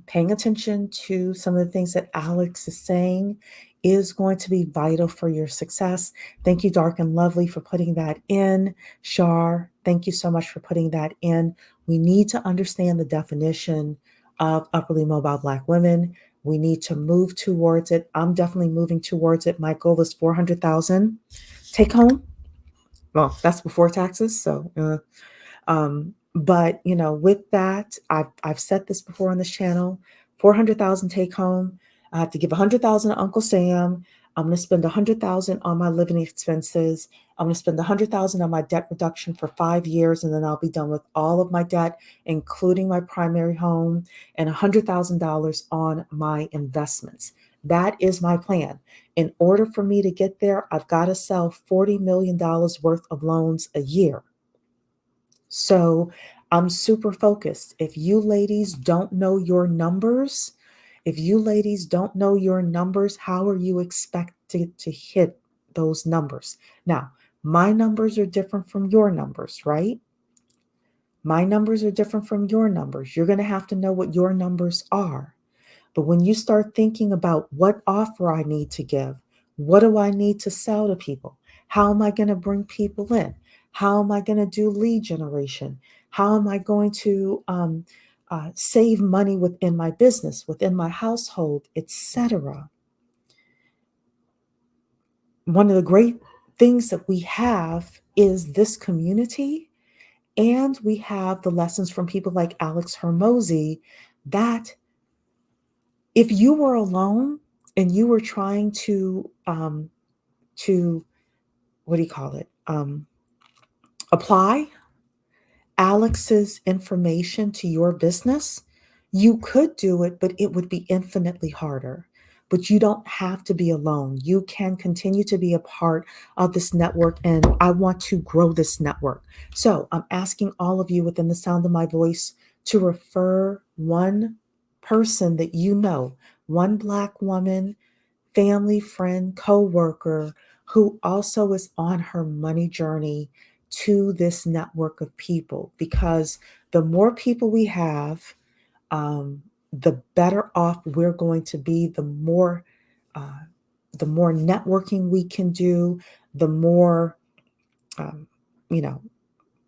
Speaker 1: paying attention to some of the things that Alex is saying is going to be vital for your success. Thank you, Dark and Lovely, for putting that in. Shar, thank you so much for putting that in. We need to understand the definition of upwardly mobile Black women. We need to move towards it. I'm definitely moving towards it. My goal is 400,000 take home. Well, that's before taxes. But with that, I've said this before on this channel, 400,000 take home. I have to give 100,000 to Uncle Sam. I'm going to spend 100,000 on my living expenses. I'm going to spend 100,000 on my debt reduction for 5 years, and then I'll be done with all of my debt, including my primary home, and $100,000 on my investments. That is my plan. In order for me to get there, I've got to sell $40 million worth of loans a year. So I'm super focused. If you ladies don't know your numbers, how are you expected to hit those numbers? Now, my numbers are different from your numbers, right? My numbers are different from your numbers. You're going to have to know what your numbers are. But when you start thinking about what offer I need to give, what do I need to sell to people? How am I going to bring people in? How am I going to do lead generation? How am I going to save money within my business, within my household, etc.? One of the great things that we have is this community, and we have the lessons from people like Alex Hermosi that if you were alone and you were trying to what do you call it, apply Alex's information to your business, you could do it, but it would be infinitely harder. But you don't have to be alone. You can continue to be a part of this network, and I want to grow this network. So I'm asking all of you within the sound of my voice to refer one person that you know, one Black woman, family, friend, co-worker who also is on her money journey to this network of people, because the more people we have, the better off we're going to be. Uh, the more networking we can do, the more um, you know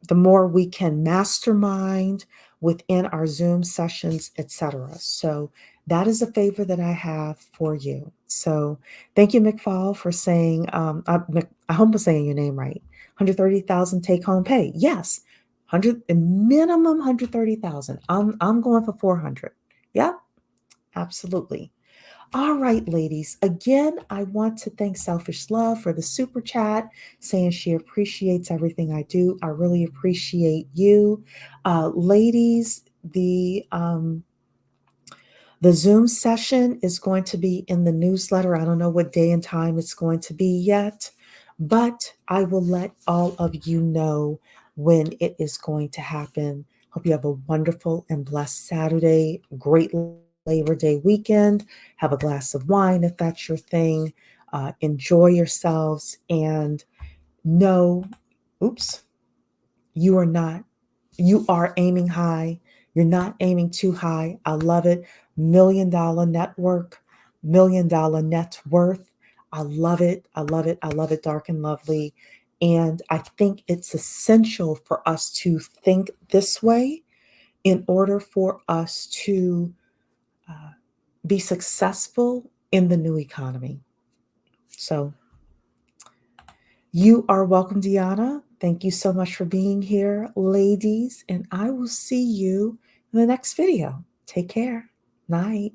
Speaker 1: the more we can mastermind within our Zoom sessions, etc. So that is a favor that I have for you. So thank you, McFall, for saying, I hope I'm saying your name right. 130,000 take home pay. Yes, 100 minimum 130,000. I'm going for 400. Yep, absolutely. All right, ladies. Again, I want to thank Selfish Love for the super chat, saying she appreciates everything I do. I really appreciate you. Ladies, the Zoom session is going to be in the newsletter. I don't know what day and time it's going to be yet, but I will let all of you know when it is going to happen. Hope you have a wonderful and blessed Saturday, great Labor Day weekend. Have a glass of wine if that's your thing. Enjoy yourselves and know, oops, you are not, you are aiming high. You're not aiming too high. I love it. $1 million network, $1 million net worth. I love it. I love it. I love it, Dark and Lovely. And I think it's essential for us to think this way in order for us to uh, be successful in the new economy. So you are welcome, Deanna. Thank you so much for being here, ladies, and I will see you in the next video. Take care. Night.